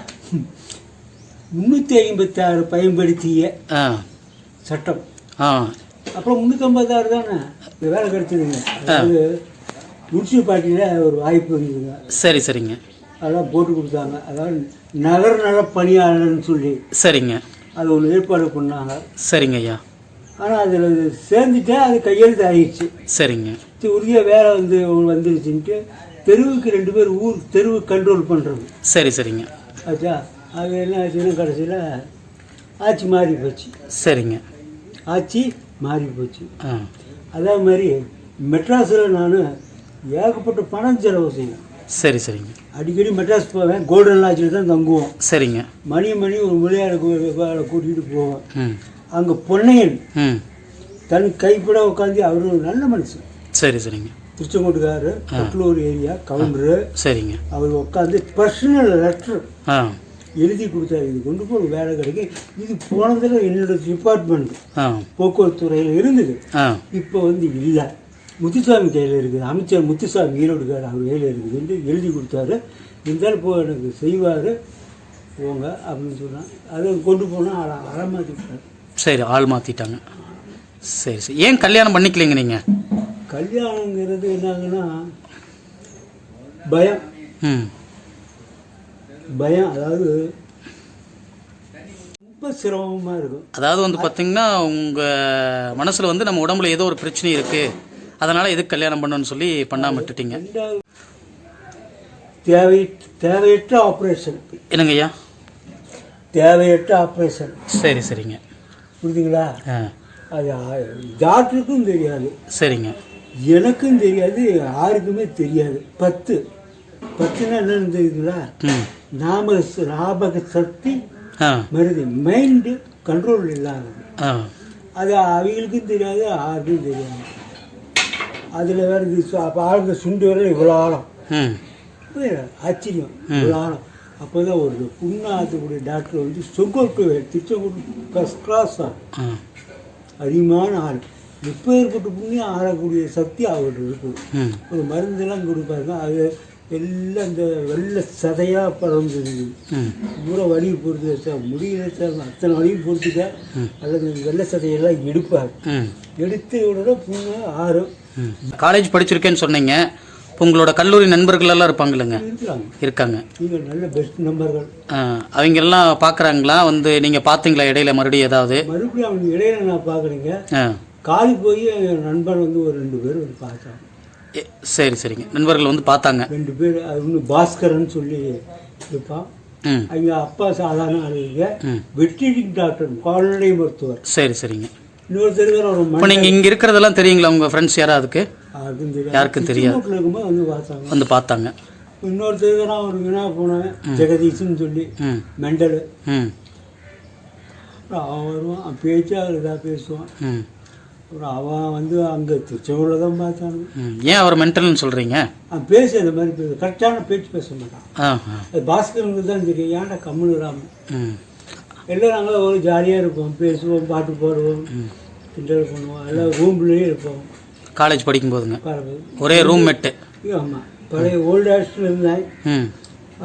356 பயன்படுத்திய சட்டம். அப்புறம் 356 தானே வேலை கிடைச்சதுங்க. அதாவது முனிசிபாலிட்டியில் ஒரு வாய்ப்பு இருந்ததுங்க. சரி சரிங்க. அதெல்லாம் போட்டு கொடுத்தாங்க. அதாவது நகர்நல பணியாளர்னு சொல்லி. சரிங்க. அது ஒன்று ஏற்பாடு பண்ணாங்க. சரிங்க ஐயா. ஆனால் அதில் சேர்ந்துட்டேன், அது கையெழுத்து ஆகிடுச்சு. சரிங்க. உரிய வேலை வந்துருச்சுன்ட்டு தெருவுக்கு 2 பேர் ஊர் தெருவு கண்ட்ரோல் பண்ணுறது. சரி சரிங்க. ஆச்சா, அது என்ன ஆச்சுன்னா கடைசியில் ஆட்சி மாறி போச்சு. சரிங்க. ஆட்சி மாறி போச்சு. அதே மாதிரி மெட்ராஸில் நான் ஏகப்பட்ட பணம் செலவு செய்வேன். சரி சரிங்க. அடிக்கடி மெட்ராஸ் போவேன், கோல்டன் லாட்ஜில் தான் தங்குவோம். சரிங்க. மணி ஒரு விளையாட கூட்டிகிட்டு போவேன். அங்கே பொன்னையன் தன் கைப்பட உட்காந்து அவர் ஒரு நல்ல மனுஷன். சரி சரிங்க. திருச்செங்கோட்டுக்காரு, கட்லூர் ஏரியா கவுண்டரு. சரிங்க. அவர் உட்காந்து பர்சனல் லெட்டர் எழுதி கொடுத்தாரு, இது கொண்டு போய் வேலை கிடைக்கும். இது போனதில் என்னோட டிபார்ட்மெண்ட் போக்குவரத்து துறையில் இருந்தது. இப்போ வந்து இல்லை, முத்துசாமி கையில் இருக்குது, அமைச்சர் முத்துசாமி ஈரோடுக்கார் அவர் கையில் இருக்குதுன்னு எழுதி கொடுத்தாரு. இருந்தாலும் இப்போ எனக்கு செய்வார் போங்க அப்படின்னு சொன்னான். அதை கொண்டு போனால் ஆளை மாற்றிட்டாரு. சரி, ஆள் மாற்றிட்டாங்க. சரி சரி. ஏன் கல்யாணம் பண்ணிக்கலைங்க நீங்கள்? கல்யாணங்கிறது என்னாங்கன்னா பயம். பயம், அதாவது ரொம்ப சிரமமாக இருக்கும். அதாவது வந்து பார்த்தீங்கன்னா உங்கள் மனசில் வந்து நம்ம உடம்புல ஏதோ ஒரு பிரச்சனை இருக்குது, அதனால் எதுக்கு கல்யாணம் பண்ணணும்னு சொல்லி பண்ணாமல் விட்டுட்டீங்க. தேவையற்ற ஆப்ரேஷன். என்னங்க ஐயா? தேவையற்ற ஆப்ரேஷன். சரி சரிங்க. புரியுதுங்களா? அது டாக்டருக்கும் தெரியாது. சரிங்க. எனக்கும் தெரியாது, யாருக்குமே தெரியாது. 10னா என்னன்னு தெரியுதுங்களா? ஞாபக சக்தி மருதி, மைண்டு கண்ட்ரோல் இல்லாதது. அது அவங்களுக்கும் தெரியாது, யாருக்கும் தெரியாது. அதில் வேறு அப்போ ஆளுங்க சுண்டு வர இவ்வளோ ஆழம். ஆச்சரியம், இவ்வளோ ஆழம். அப்போ தான் ஒரு புண்ணு ஆற்றக்கூடிய டாக்டர் வந்து திருச்செங்கோட்டு ஃபஸ்ட் கிளாஸ் அதிகமான ஆள். இப்போ ஏற்பட்ட புண்ணியம் ஆறக்கூடிய சக்தி அவர்கிட்ட இருக்குது. ஒரு மருந்தெல்லாம் கொடுப்பாங்க, அது எல்லாம் இந்த வெள்ளை சதையாக பறந்துருது. பூரா வலி பொறுத்து வச்சா முடியல சார், அத்தனை வலியும் பொறுத்துக்க, அல்லது வெள்ளை சதையெல்லாம் எடுப்பார். எடுத்து விட புண்ணு ஆறும். காலேஜ் படிச்சிருக்கேன்னு சொன்னீங்க, இப்போ உங்களோட கல்லூரி நண்பர்கள் எல்லாம் இருப்பாங்களேங்க? இருக்காங்க. நீங்கள் நல்ல பெஸ்ட் நண்பர்கள். அவங்க எல்லாம் பார்க்குறாங்களா? வந்து நீங்கள் பார்த்தீங்களா இடையில மறுபடியும் ஏதாவது? மறுபடியும் அவங்க இடையில நான் பார்க்குறேங்க. காலி போய் என் நண்பன் வந்து ஒரு 2 பேர் வந்து பார்த்தாங்க. சரி சரிங்க. நண்பர்கள் வந்து பார்த்தாங்க 2 பேர். அது ஒன்று பாஸ்கரன் சொல்லி இருப்பான். அவங்க அப்பா சாதாரண ஆளுங்க, வெட்டரி டாக்டர், கால்நடை மருத்துவர். சரி சரிங்க. இன்னொருத்தர் ஒரு இப்போ நீங்கள் இங்கே இருக்கிறதெல்லாம் தெரியுங்களா உங்கள் ஃப்ரெண்ட்ஸ் யாராவதுக்கு? யாருக்கும் தெரியாது. வந்து பார்த்தாங்க. இன்னொருத்தர் நான் ஒரு வினா போனேன், ஜெகதீஷ்னு சொல்லி, மெண்டலு. அவன் வருவான், பேச்சு இதாக பேசுவான். அப்புறம் அவன் வந்து அங்கே திருச்செங்கோட்டில் தான் பார்த்தாங்க. ஏன் அவர் மென்டல்னு சொல்கிறீங்க? அவன் பேச அந்த மாதிரி பேச கரெக்டான பேச்சு பேச மாட்டான். அது பாஸ்கரனுக்கு தான் தெரியும், ஏன்டா கம்முன்னு இல்லாமல். எல்லாம் நாங்கள் ஒரு ஜாலியாக இருப்போம், பேசுவோம், பாட்டு பாடுவோம், கிண்டல் பண்ணுவோம், எல்லாம் ரூம்லேயே இருப்போம். காலேஜ் படிக்கும்போதுங்க ஒரே ரூம் மெட்டு? ஆமாம். பழைய ஓல்டு ஹாஸ்டலில் இருந்தேன்.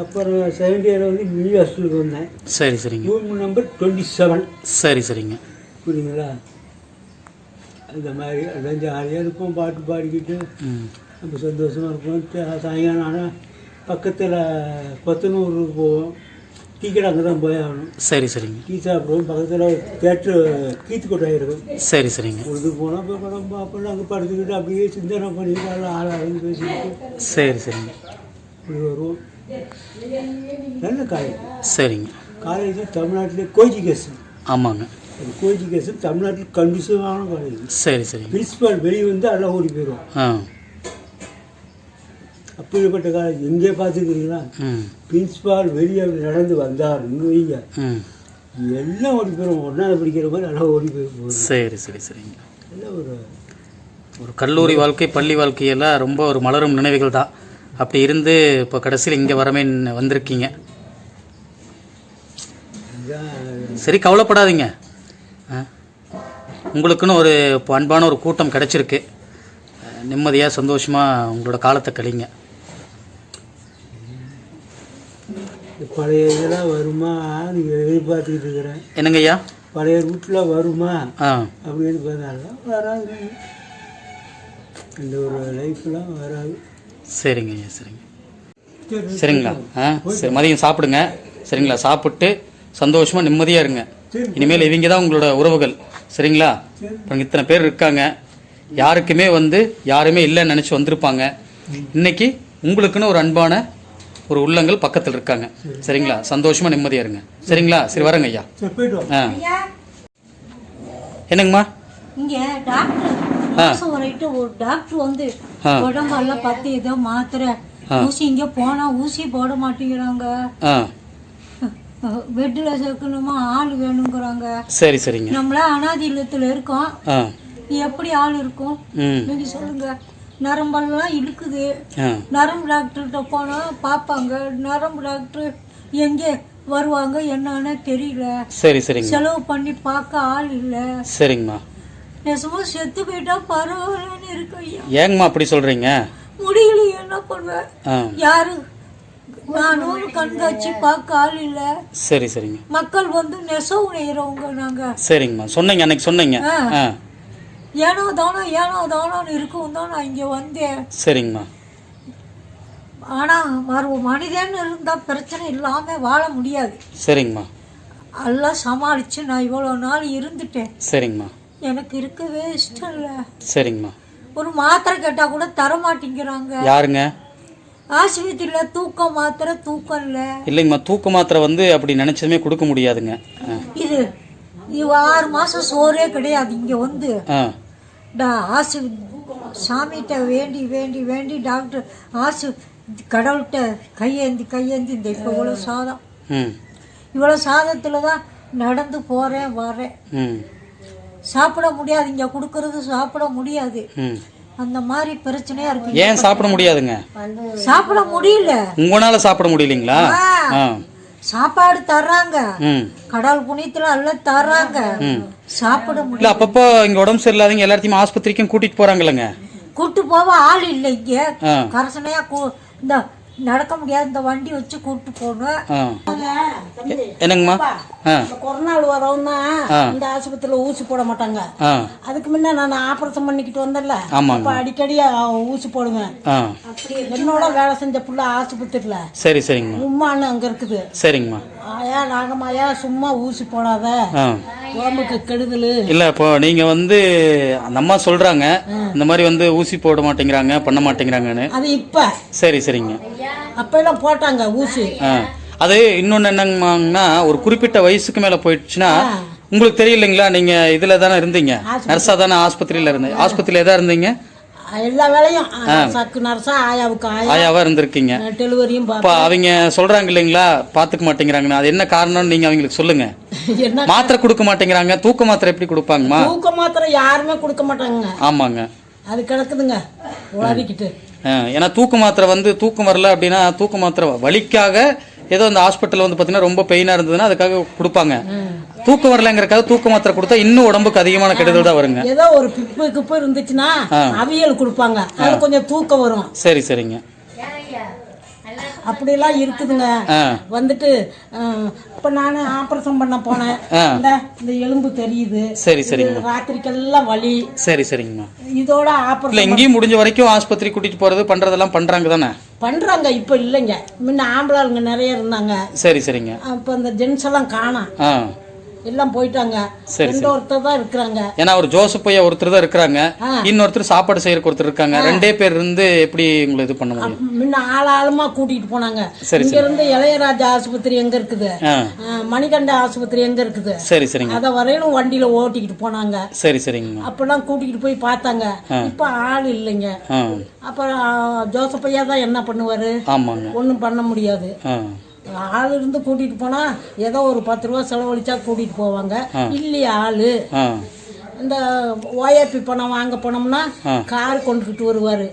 அப்புறம் செகண்ட் இயர் வந்து நியூ ஹாஸ்டலுக்கு வந்தேன். சரி சரிங்க. Room number 27. சரி சரிங்க. புரியுங்களா? அந்த மாதிரி எல்லாம் ஜாலியாக இருப்போம், பாட்டு பாடிக்கிட்டு நம்ம சந்தோஷமாக இருப்போம். சாயங்காலம் ஆனால் பக்கத்தில் 10 போவோம். டிக்கெட் அங்கே தான் போய் ஆகணும். சரி சரிங்க. டீ சாப்பிடுவோம், பக்கத்தில் தேட்டரு கீத்துக்கோட்டை இருக்கும். சரி சரிங்க. பொழுது போனால் இப்போ படம் பார்ப்போம், அங்கே படுத்துக்கிட்டு அப்படியே சிந்தனை பண்ணிக்கிட்டு ஆளாளுன்னு பேசிக்கிட்டு சரி சரிங்க. இப்படி வருவோம். நல்ல காலேஜ். சரிங்க. காலேஜ் தமிழ்நாட்டிலே கோஎஜுகேஷன். ஆமாங்க. கோஎஜுகேஷன் தமிழ்நாட்டில் கண்டிஷனான காலேஜ். சரி சரி. பிரின்சிபால் வெளியே வந்து எல்லாம் ஓடி போயிடும். ஆ. அப்படிப்பட்ட காலேஜ் எங்கே பார்த்துக்கிறீங்களா? பிரின்சிபால் வெளியே நடந்து வந்தாருன்னு வைங்க, எல்லாம் ஓடி போயிடும். ஒன்றாவது படிக்கிற மாதிரி எல்லாம் ஓடி போயிடும். சரி சரி சரிங்க. எல்லாம் ஒரு கல்லூரி வாழ்க்கை, பள்ளி வாழ்க்கையெல்லாம் ரொம்ப ஒரு மலரும் நினைவுகள் தான். அப்படி இருந்து இப்போ கடைசியில் இங்கே வரமே வந்திருக்கீங்க. சரி, கவலைப்படாதீங்க. உங்களுக்குன்னு ஒரு இப்போ அன்பான ஒரு கூட்டம் கிடச்சிருக்கு. நிம்மதியாக சந்தோஷமாக உங்களோட காலத்தை கழிங்க. பழைய இதெல்லாம் வருமா நீங்கள் எதிர்பார்த்துக்கிட்டு இருக்கிறேன். என்னங்க ஐயா? பழைய ரூட்டில் வருமா அப்படின்னு பார்த்தாலும் வராது. இந்த ஒரு லைஃப்லாம் வராது. சரிங்க ஐயா. சரிங்க. சரிங்களா? சரி, மதியம் சாப்பிடுங்க. சரிங்களா? சாப்பிட்டு சந்தோஷமாக நிம்மதியாக இருங்க. இனிமேல் இவங்க தான் உங்களோட உறவுகள். சரிங்களா? அப்புறம் இத்தனை பேர் இருக்காங்க. யாருக்குமே யாருமே இல்லைன்னு நினச்சி வந்திருப்பாங்க. இன்னைக்கு உங்களுக்குன்னு ஒரு அன்பான ஒரு உள்ளங்கள் பக்கத்தில் இருக்காங்க. சரிங்களா? சந்தோஷமாக நிம்மதியாக இருங்க. சரிங்களா? சரி, வரேங்க ஐயா. என்னங்கம்மா? இங்கே டாக்டர் வரைட்டு ஒரு டாக்டர் வந்து உடம்பெல்லாம் பார்த்து ஏதோ மாத்திரை ஊசி இங்கே போனால் ஊசி போட மாட்டேங்கிறாங்க. பெட்டில் சேர்க்கணுமா ஆள் வேணுங்கிறாங்க. சரி சரிங்க. நம்மளா அனாதை இல்லத்தில் இருக்கோம். எப்படி ஆள் இருக்கும் நீங்க சொல்லுங்க. நரம்பெல்லாம் இழுக்குது. நரம்பு டாக்டர்கிட்ட போனால் பார்ப்பாங்க. நரம்பு டாக்டர் எங்கே வருவாங்க என்னன்னு தெரியல. சரி சரிங்க. செலவு பண்ணி பார்க்க ஆள் இல்லை. சரிங்கம்மா. நெசமா செத்து போயிட்டா பரவாயில்லன்னு இருக்கு ஐயா. ஏங்கம்மா அப்படி சொல்றீங்க? முடியல, என்ன பண்ணுவேன்? யாரு நானும் கண்காட்சி பார்க்க ஆள் இல்ல. சரி சரிங்க. மக்கள் நெசவு நெய்யறவங்க நாங்க. சரிங்கம்மா, சொன்னீங்க அன்னைக்கு சொன்னீங்க. ஏனோ தானோன்னு இருக்கும் தான் நான் இங்க வந்தேன். சரிங்கம்மா. ஆனா மனிதன் இருந்தா பிரச்சனை இல்லாம வாழ முடியாது. சரிங்கம்மா. எல்லாம் சமாளிச்சு நான் இவ்வளவு நாள் இருந்துட்டேன். சரிங்கம்மா. எனக்கு இருக்கவே இஷ்டம் இல்ல. சரிங்கம்மா. ஒரு மாத்திரை கேட்டா கூட தர மாட்டேங்கிறாங்க. யாருங்க? ஆஸ்பத்திரியில தூக்கம் மாத்திரை தூக்கம் இல்ல. இல்லைங்கம்மா, தூக்க மாத்திரை அப்படி நினைச்சதுமே கொடுக்க முடியாதுங்க. இது 6 மாசம் சோறே கிடையாது. இங்க சாமிகிட்ட வேண்டி வேண்டி வேண்டி டாக்டர் கடவுள்கிட்ட கையேந்தி இந்த இப்போ இவ்வளவு சாதம், இவ்வளவு சாதத்துல தான் நடந்து போறேன் வரேன். சாப்பிட முடியாது, இங்க கொடுக்கறது சாப்பிட முடியாது. அந்த மாதிரி பிரச்சனையா இருக்கு. ஏன் சாப்பிட முடியாதுங்க? சாப்பிட முடியல. உங்களால சாப்பிட முடியலீங்களா? சாப்பாடு தர்றாங்க, கடவுள் புண்ணியத்துல எல்லாம் தர்றாங்க, சாப்பிட முடியல. அப்பப்போ இங்க உடம்பு சரியில்லாதீங்க எல்லாத்தையும் ஆஸ்பத்திரிக்கும் கூட்டிட்டு போறாங்களங்க. கூட்டு போக ஆள் இல்லை இங்க. கரசனையா இந்த நடக்க முடியாது, இந்த வண்டி வச்சு கூட்டு போகணும். என்னங்கம்மா? கொரோனா வரவும் தான் இந்த ஆஸ்பத்திரியில ஊசி போட மாட்டாங்க. அதுக்கு முன்ன நான் ஆபரேஷன் பண்ணிக்கிட்டு வந்தேன்ல, அப்ப அடிக்கடி ஊசி போடுவேன். என்னோட வேலை செஞ்ச புள்ள ஆஸ்பத்திரியில. சரி சரிங்க. உம்மான்னு அங்க இருக்குது. சரிங்கம்மா. ஆயா நாகமாயா சும்மா ஊசி போடாத, உடம்புக்கு கெடுதல். இல்ல இப்போ நீங்க அந்த அம்மா சொல்றாங்க இந்த மாதிரி ஊசி போட மாட்டேங்கிறாங்க பண்ண மாட்டேங்கிறாங்கன்னு. அது இப்ப சரி சரிங்க. அப்ப எல்லாம் போட்டாங்க ஊசி. அது இன்னொன்னு என்னங்கன்னா, ஒரு குறிப்பிட்ட வயசுக்கு மேல போயிடுச்சுன்னா உங்களுக்கு தெரியலைங்களா, நீங்க இதுல தானே இருந்தீங்க, நர்ஸா தானே ஆஸ்பத்திரியில இருந்தீங்க. ஆஸ்பத்திரியில எதா இருந்தீங்க? எல்லா வேலையும் நர்ஸா ஆயாவா இருந்திருக்கீங்க. டெலிவரியும் அவங்க சொல்றாங்க இல்லைங்களா பாத்துக்க மாட்டேங்கிறாங்கன்னு. அது என்ன காரணம்னு நீங்க அவங்களுக்கு சொல்லுங்க. மாத்திரை கொடுக்க மாட்டேங்கிறாங்க. தூக்க மாத்திரை எப்படி கொடுப்பாங்கம்மா? தூக்க மாத்திரை யாருமே கொடுக்க மாட்டாங்க. ஆமாங்க, அது கிடக்குதுங்க உளறிக்கிட்டு. ஏன்னா தூக்க மாத்திரை தூக்கம் வரல அப்படின்னா, தூக்க மாத்திரை வலிக்காக ஏதோ அந்த ஹாஸ்பிட்டல் பார்த்தீங்கன்னா ரொம்ப பெயினா இருந்ததுன்னா அதுக்காக கொடுப்பாங்க. தூக்கம் வரலங்கிறக்காக தூக்க மாத்திரை கொடுத்தா இன்னும் உடம்புக்கு அதிகமான கெடுதல் தான் வருங்க. ஏதோ ஒரு பிப்பு இருந்துச்சுன்னா அவியல் கொடுப்பாங்க, அது கொஞ்சம் தூக்கம் வரும். சரி சரிங்க. அப்படியெல்லாம் இருக்குதுங்க. இப்ப நானு ஆபரேஷன் பண்ண போனேன். இந்த எலும்பு தெரியுது. சரி சரிங்க. ராத்திரிக்கெல்லாம் வலி. சரி சரிங்கம்மா. இதோட ஆபரேஷன் எங்கேயும் முடிஞ்ச வரைக்கும் ஆஸ்பத்திரி கூட்டிட்டு போறது பண்றதெல்லாம் பண்றாங்க தானே? பண்றாங்க. இப்ப இல்லைங்க, முன்ன ஆம்பளாளுங்க நிறைய இருந்தாங்க. சரி சரிங்க. இப்ப இந்த ஜென்ஸ் எல்லாம் காணோம், எல்லாம் போயிட்டாங்க. ஒருத்தர் தான் இருக்கிறாங்க. ஏன்னா ஒரு ஜோசப் ஐயா ஒருத்தர் தான் இருக்கிறாங்க, இன்னொருத்தர் சாப்பாடு செய்யறதுக்கு ஒருத்தர் இருக்காங்க. 2 பேர் இருந்து எப்படி உங்களை இது பண்ண முடியும்? முன்ன ஆளாளுமா கூட்டிட்டு போனாங்க. இங்க இருந்து இளையராஜா ஆஸ்பத்திரி எங்க இருக்குது, மணிகண்ட ஆஸ்பத்திரி எங்க இருக்குது, சரி சரிங்க, அத வரையிலும் வண்டியில ஓட்டிக்கிட்டு போனாங்க. சரி சரிங்க. அப்பெல்லாம் கூட்டிகிட்டு போய் பார்த்தாங்க. இப்ப ஆள் இல்லைங்க. அப்புறம் ஜோசப் ஐயா தான் என்ன பண்ணுவாரு? ஒன்னும் பண்ண முடியாது. ஆள் இருந்து கூட்டிட்டு போனா ஏதோ ஒரு 10 ரூபா செலவழிச்சா கூட்டிட்டு போவாங்க. இல்லையா ஆளு, இந்த ஓஏபி பணம் வாங்க போனோம்னா கார் கொண்டுகிட்டு வருவாரு.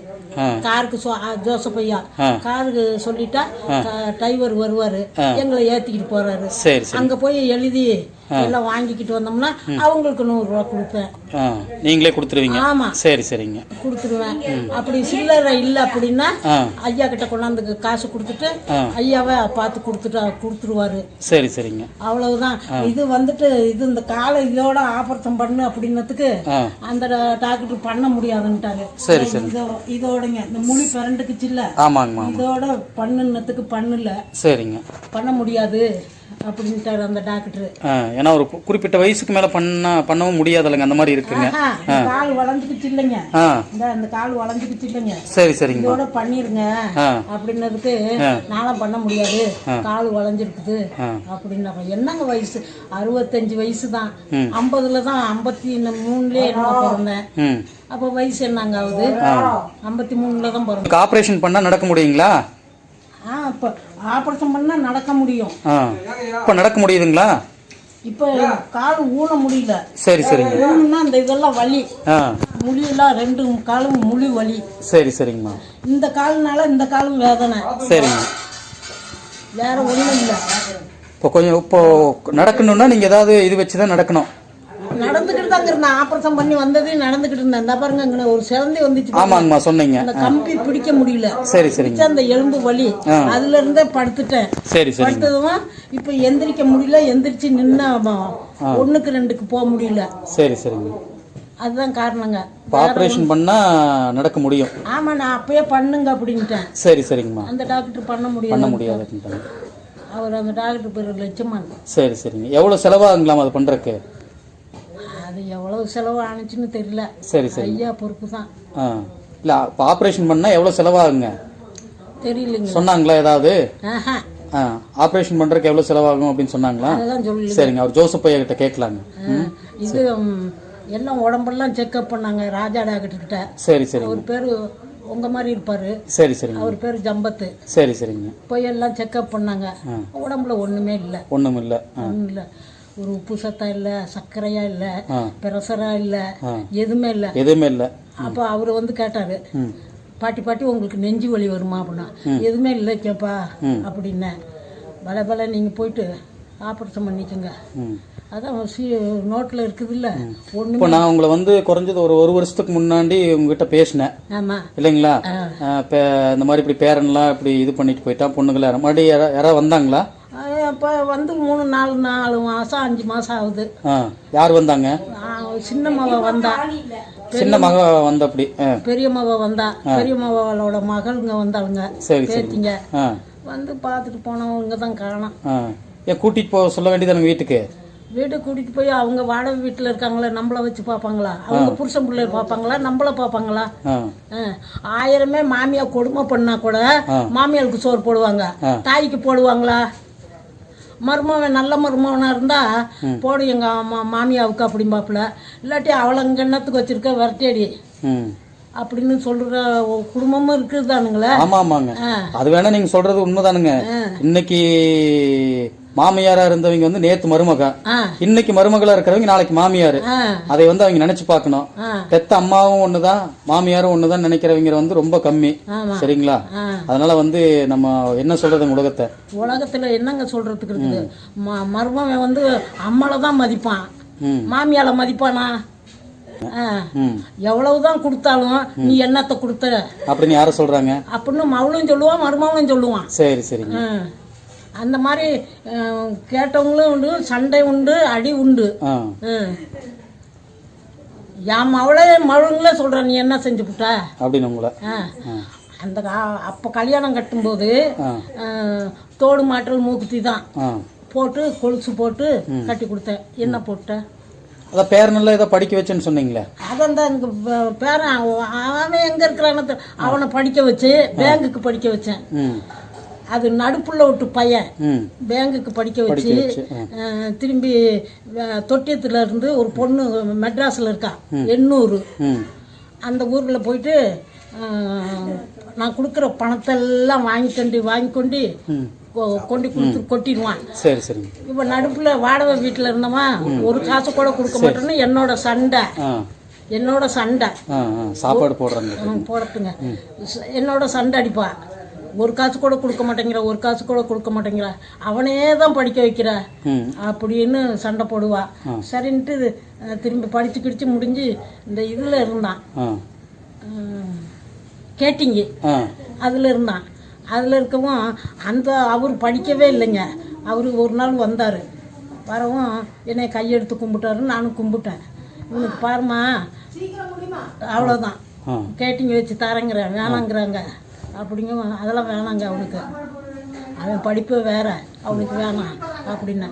காருக்கு ஜோசப் ஐயா காருக்கு சொல்லிட்டா டிரைவர் வருவாரு, எங்களை ஏத்திக்கிட்டு போறாரு. அங்க போய் எழுதி எல்லாம் வாங்கிக்கிட்டு வந்தோம்னா அவங்களுக்கு 100 ரூபா கொடுப்பேன். நீங்களே கொடுத்துருவீங்க? ஆமா. சரி சரிங்க, கொடுத்துருவேன். அப்படி சில்லறை இல்ல அப்படின்னா ஐயா கிட்ட கொண்டாந்து காசு கொடுத்துட்டு ஐயாவை பார்த்து கொடுத்துருவாரு. சரி சரிங்க. அவ்வளவுதான். இது வந்துட்டு இது இந்த காலை இதோட ஆபரேஷன் பண்ணு அப்படின்னதுக்கு அந்த டாக்டர் பண்ண முடியாதுன்ட்டாரு. சரி சரி. இதோடங்க இந்த முழி பிறண்டுக்குச்சு இல்ல, இதோட பண்ணுன்னதுக்கு பண்ணல. சரிங்க, பண்ண முடியாது அப்படின்ட்டாரு அந்த டாக்டர். ஏன்னா ஒரு குறிப்பிட்ட வயசுக்கு மேல பண்ணவும் முடியாதுல்லங்க, அந்த மாதிரி இருக்குங்க. கால் வளைஞ்சுக்கிச்சு இல்லைங்க, இந்த கால் வளைஞ்சுக்கிச்சு இல்லைங்க. சரி சரிங்க, இதோட பண்ணிருங்க அப்படின்னதுக்கு நானும் பண்ண முடியாது, கால் வளைஞ்சிருக்குது அப்படின்னாங்க. என்னங்க வயசு 65 வயசு தான். 50ல தான் 53லயே என்ன பிறந்தேன். அப்ப வயசு என்னங்க ஆகுது? 53ல தான் பிறந்தேன். ஆபரேஷன் பண்ணா நடக்க முடியுங்களா? இப்ப ஆபரேஷன் பண்ணா நடக்க முடியும். இப்ப நடக்க முடியுதுங்களா? இப்ப கால் ஊன முடியல. சரி சரிங்க. ஊனா இந்த இதெல்லாம் வலி, முழியெல்லாம் 2 காலும் முழி வலி. சரி சரிங்கம்மா. இந்த கால்னால இந்த காலும் வேதனை. சரிங்க, வேற ஒண்ணும் இல்ல. இப்போ நடக்கணும்னா நீங்க ஏதாவது இது வச்சுதான் நடக்கணும். நடந்துகிட்டு தாங்க இருந்தேன். ஆபரேஷன் பண்ணி வந்ததே நடந்துகிட்டு இருந்தேன். இந்த பாருங்க ஒரு சிலந்தி வந்துச்சு. ஆமாங்கம்மா, சொன்னீங்க. அந்த கம்பி பிடிக்க முடியல. சரி சரி. அந்த எலும்பு வலி, அதுல இருந்தே படுத்துட்டேன். சரி சரி. படுத்ததும் இப்ப எந்திரிக்க முடியல. எந்திரிச்சு நின்னா 1க்கு 2க்கு போக முடியல. சரி சரிங்க. அதுதான் காரணங்க. ஆபரேஷன் பண்ணா நடக்க முடியும். ஆமா, நான் அப்பயே பண்ணுங்க அப்படின்ட்டேன். சரி சரிங்கம்மா. அந்த டாக்டர் பண்ண முடியாது. அவர் அந்த டாக்டர் பேர் லட்சமான். சரி சரிங்க. எவ்வளவு செலவாகுங்களாம் அது பண்றதுக்கு? அது எவ்வளவு செலவு ஆனிச்சுன்னு தெரியல. சரி சரி. ஐயா பொறுப்பு தான். இல்ல ஆபரேஷன் பண்ணா எவ்வளவு செலவாகுங்க தெரியலங்க. சொன்னாங்களா ஏதாவது? ஆபரேஷன் பண்றதுக்கு எவ்வளவு செலவாகும் அப்படின்னு சொன்னாங்களா? சரிங்க, அவர் ஜோசப் ஐயா கிட்ட கேட்கலாங்க. இது எல்லாம் உடம்பெல்லாம் செக்அப் பண்ணாங்க ராஜா டாக்டர் கிட்ட. சரி சரி. அவர் பேரு உங்க மாதிரி இருப்பாரு. சரி சரி. அவர் பேரு ஜம்பத்து. சரி சரிங்க. போய் எல்லாம் செக்அப் பண்ணாங்க. உடம்புல ஒண்ணுமே இல்ல. ஒண்ணும் இல்ல. ஒரு உப்பு சத்தம் இல்ல, சர்க்கரையா இல்ல, பிரஷரா இல்ல, எதுவுமே இல்ல. அப்ப அவரு வந்து கேட்டாரு, பாட்டி உங்களுக்கு நெஞ்சு வலி வருமா அப்படின்னா, எதுவுமே இல்லை கேப்பா அப்படின்ன. பல நீங்க போயிட்டு ஆபரேஷன் பண்ணிக்கோங்க. அதான் நோட்டில் இருக்குது இல்லை ஒன்று. இப்போ நான் உங்களை வந்து குறைஞ்சது ஒரு வருஷத்துக்கு முன்னாடி உங்ககிட்ட பேசினேன். ஆமாம் இல்லைங்களா? இந்த மாதிரி இப்படி பேரன்லாம் இப்படி இது பண்ணிட்டு போயிட்டா பொண்ணுங்களா மறுபடியும் யாராவது வந்தாங்களா? இப்போ வந்து 3-4 மாதம் 5 மாதம் ஆகுது. யார் வந்தாங்க? சின்ன மக வந்தா. சின்ன மக வந்த அப்படி பெரிய மக வந்தா. பெரிய மகளோட மகளுங்க வந்தாளுங்க. சரி சரிங்க. வந்து பார்த்துட்டு போனவங்க தான் காரணம். ஏன் கூட்டிட்டு போக சொல்ல வேண்டியதானுங்க வீட்டுக்கு? வீட்டுக்கு கூட்டிட்டு போய் அவங்க வாடகை வீட்டில் இருக்காங்களா, நம்மள வச்சு பார்ப்பாங்களா? அவங்க புருஷன் பிள்ளைய பார்ப்பாங்களா, நம்மள பார்ப்பாங்களா? 1000 மாமியா கொடுமை பண்ணா கூட மாமியாருக்கு சோறு போடுவாங்க, தாய்க்கு போடுவாங்களா? மருமவன் நல்ல மருமவனா இருந்தா போடு எங்க மாமியாவுக்கு அப்படிம்பாப்புல. இல்லாட்டி அவளை எண்ணத்துக்கு வச்சிருக்க விரட்டியடி அப்படின்னு சொல்ற குடும்பமும் இருக்குதானுங்களே. ஆமா ஆமாங்க, அது வேணா நீங்க சொல்றது உண்மைதானுங்க. இன்னைக்கு மாமியாரா இருந்தவங்க வந்து நேத்து மருமக, இன்னைக்கு மருமகளா இருக்கிறவங்க நாளைக்கு மாமியாரு. அதை வந்து அவங்க நினைச்சு பார்க்கணும். பெத்த அம்மாவும் ஒண்ணுதான் மாமியாரும் ஒண்ணுதான் நினைக்கிறவங்க வந்து ரொம்ப கம்மி. சரிங்களா? அதனால வந்து நம்ம என்ன சொல்றது, உலகத்துல என்னங்க சொல்றதுக்கு இருக்குது? மருமகன் வந்து அம்மாலதான் மதிப்பான், மாமியால மதிப்பானா? எவ்வளவுதான் கொடுத்தாலும் நீ என்னத்தை கொடுத்த அப்படின்னு யார சொல்றாங்க அப்படின்னு அவளும் சொல்லுவான், மருமகனும் சொல்லுவான். சரி சரி. அந்த மாதிரி கேட்டவங்களும் உண்டு, சண்டை உண்டு, அடி உண்டு. என் மவளுங்களே சொல்கிறேன், நீ என்ன செஞ்சு புட்ட அப்படின்னு உங்களை. அந்த அப்போ கல்யாணம் கட்டும்போது தோடு மாற்றல் மூக்குத்தி தான் போட்டு கொலுசு போட்டு கட்டி கொடுத்தேன். என்ன போட்டேன்? அதான் பேரனெல்லாம் ஏதோ படிக்க வச்சேன்னு சொன்னீங்களே. அதான் எங்க பேரன் அவன் எங்க இருக்கிறான்னு அவனை படிக்க வச்சு பேங்குக்கு படிக்க வச்சேன். அது நடுப்புள்ள விட்டு பையன் பேங்குக்கு படிக்க வச்சு திரும்பி தொட்டியத்துல இருந்து ஒரு பொண்ணு மெட்ராஸ்ல இருக்கா 800 அந்த ஊர்ல போயிட்டு நான் கொடுக்குற பணத்தெல்லாம் வாங்கி கொண்டு கொட்டிடுவான். சரி சரி. இப்போ நடுப்புல வாடகை வீட்டில் இருந்தவா ஒரு காசு கூட கொடுக்க மாட்டேன்னு என்னோட சண்டை சாப்பாடு போடுறதுங்க என்னோட சண்டை அடிப்பா. ஒரு காசு கூட கொடுக்க மாட்டேங்கிற அவனே தான் படிக்க வைக்கிற அப்படின்னு சண்டை போடுவா. சரின்ட்டு திரும்பி படிச்சு கிடிச்சு முடிஞ்சு இந்த இதுல இருந்தான் கேட்டிங்க அதுல இருந்தான். அதில் இருக்கவும் அவர் படிக்கவே இல்லைங்க. அவர் ஒரு நாள் வந்தார். வரவும் என்னை கையெடுத்து கும்பிட்டாரு. நானும் கும்பிட்டேன். இவனுக்கு பாருமா அவ்வளோதான் கேட்டிங்க வச்சு தரங்கிறேன் வேணாங்கிறாங்க அப்படிங்க. அதெல்லாம் வேணாங்க அவனுக்கு, அவன் படிப்பு வேற, அவனுக்கு வேணாம் அப்படின்னு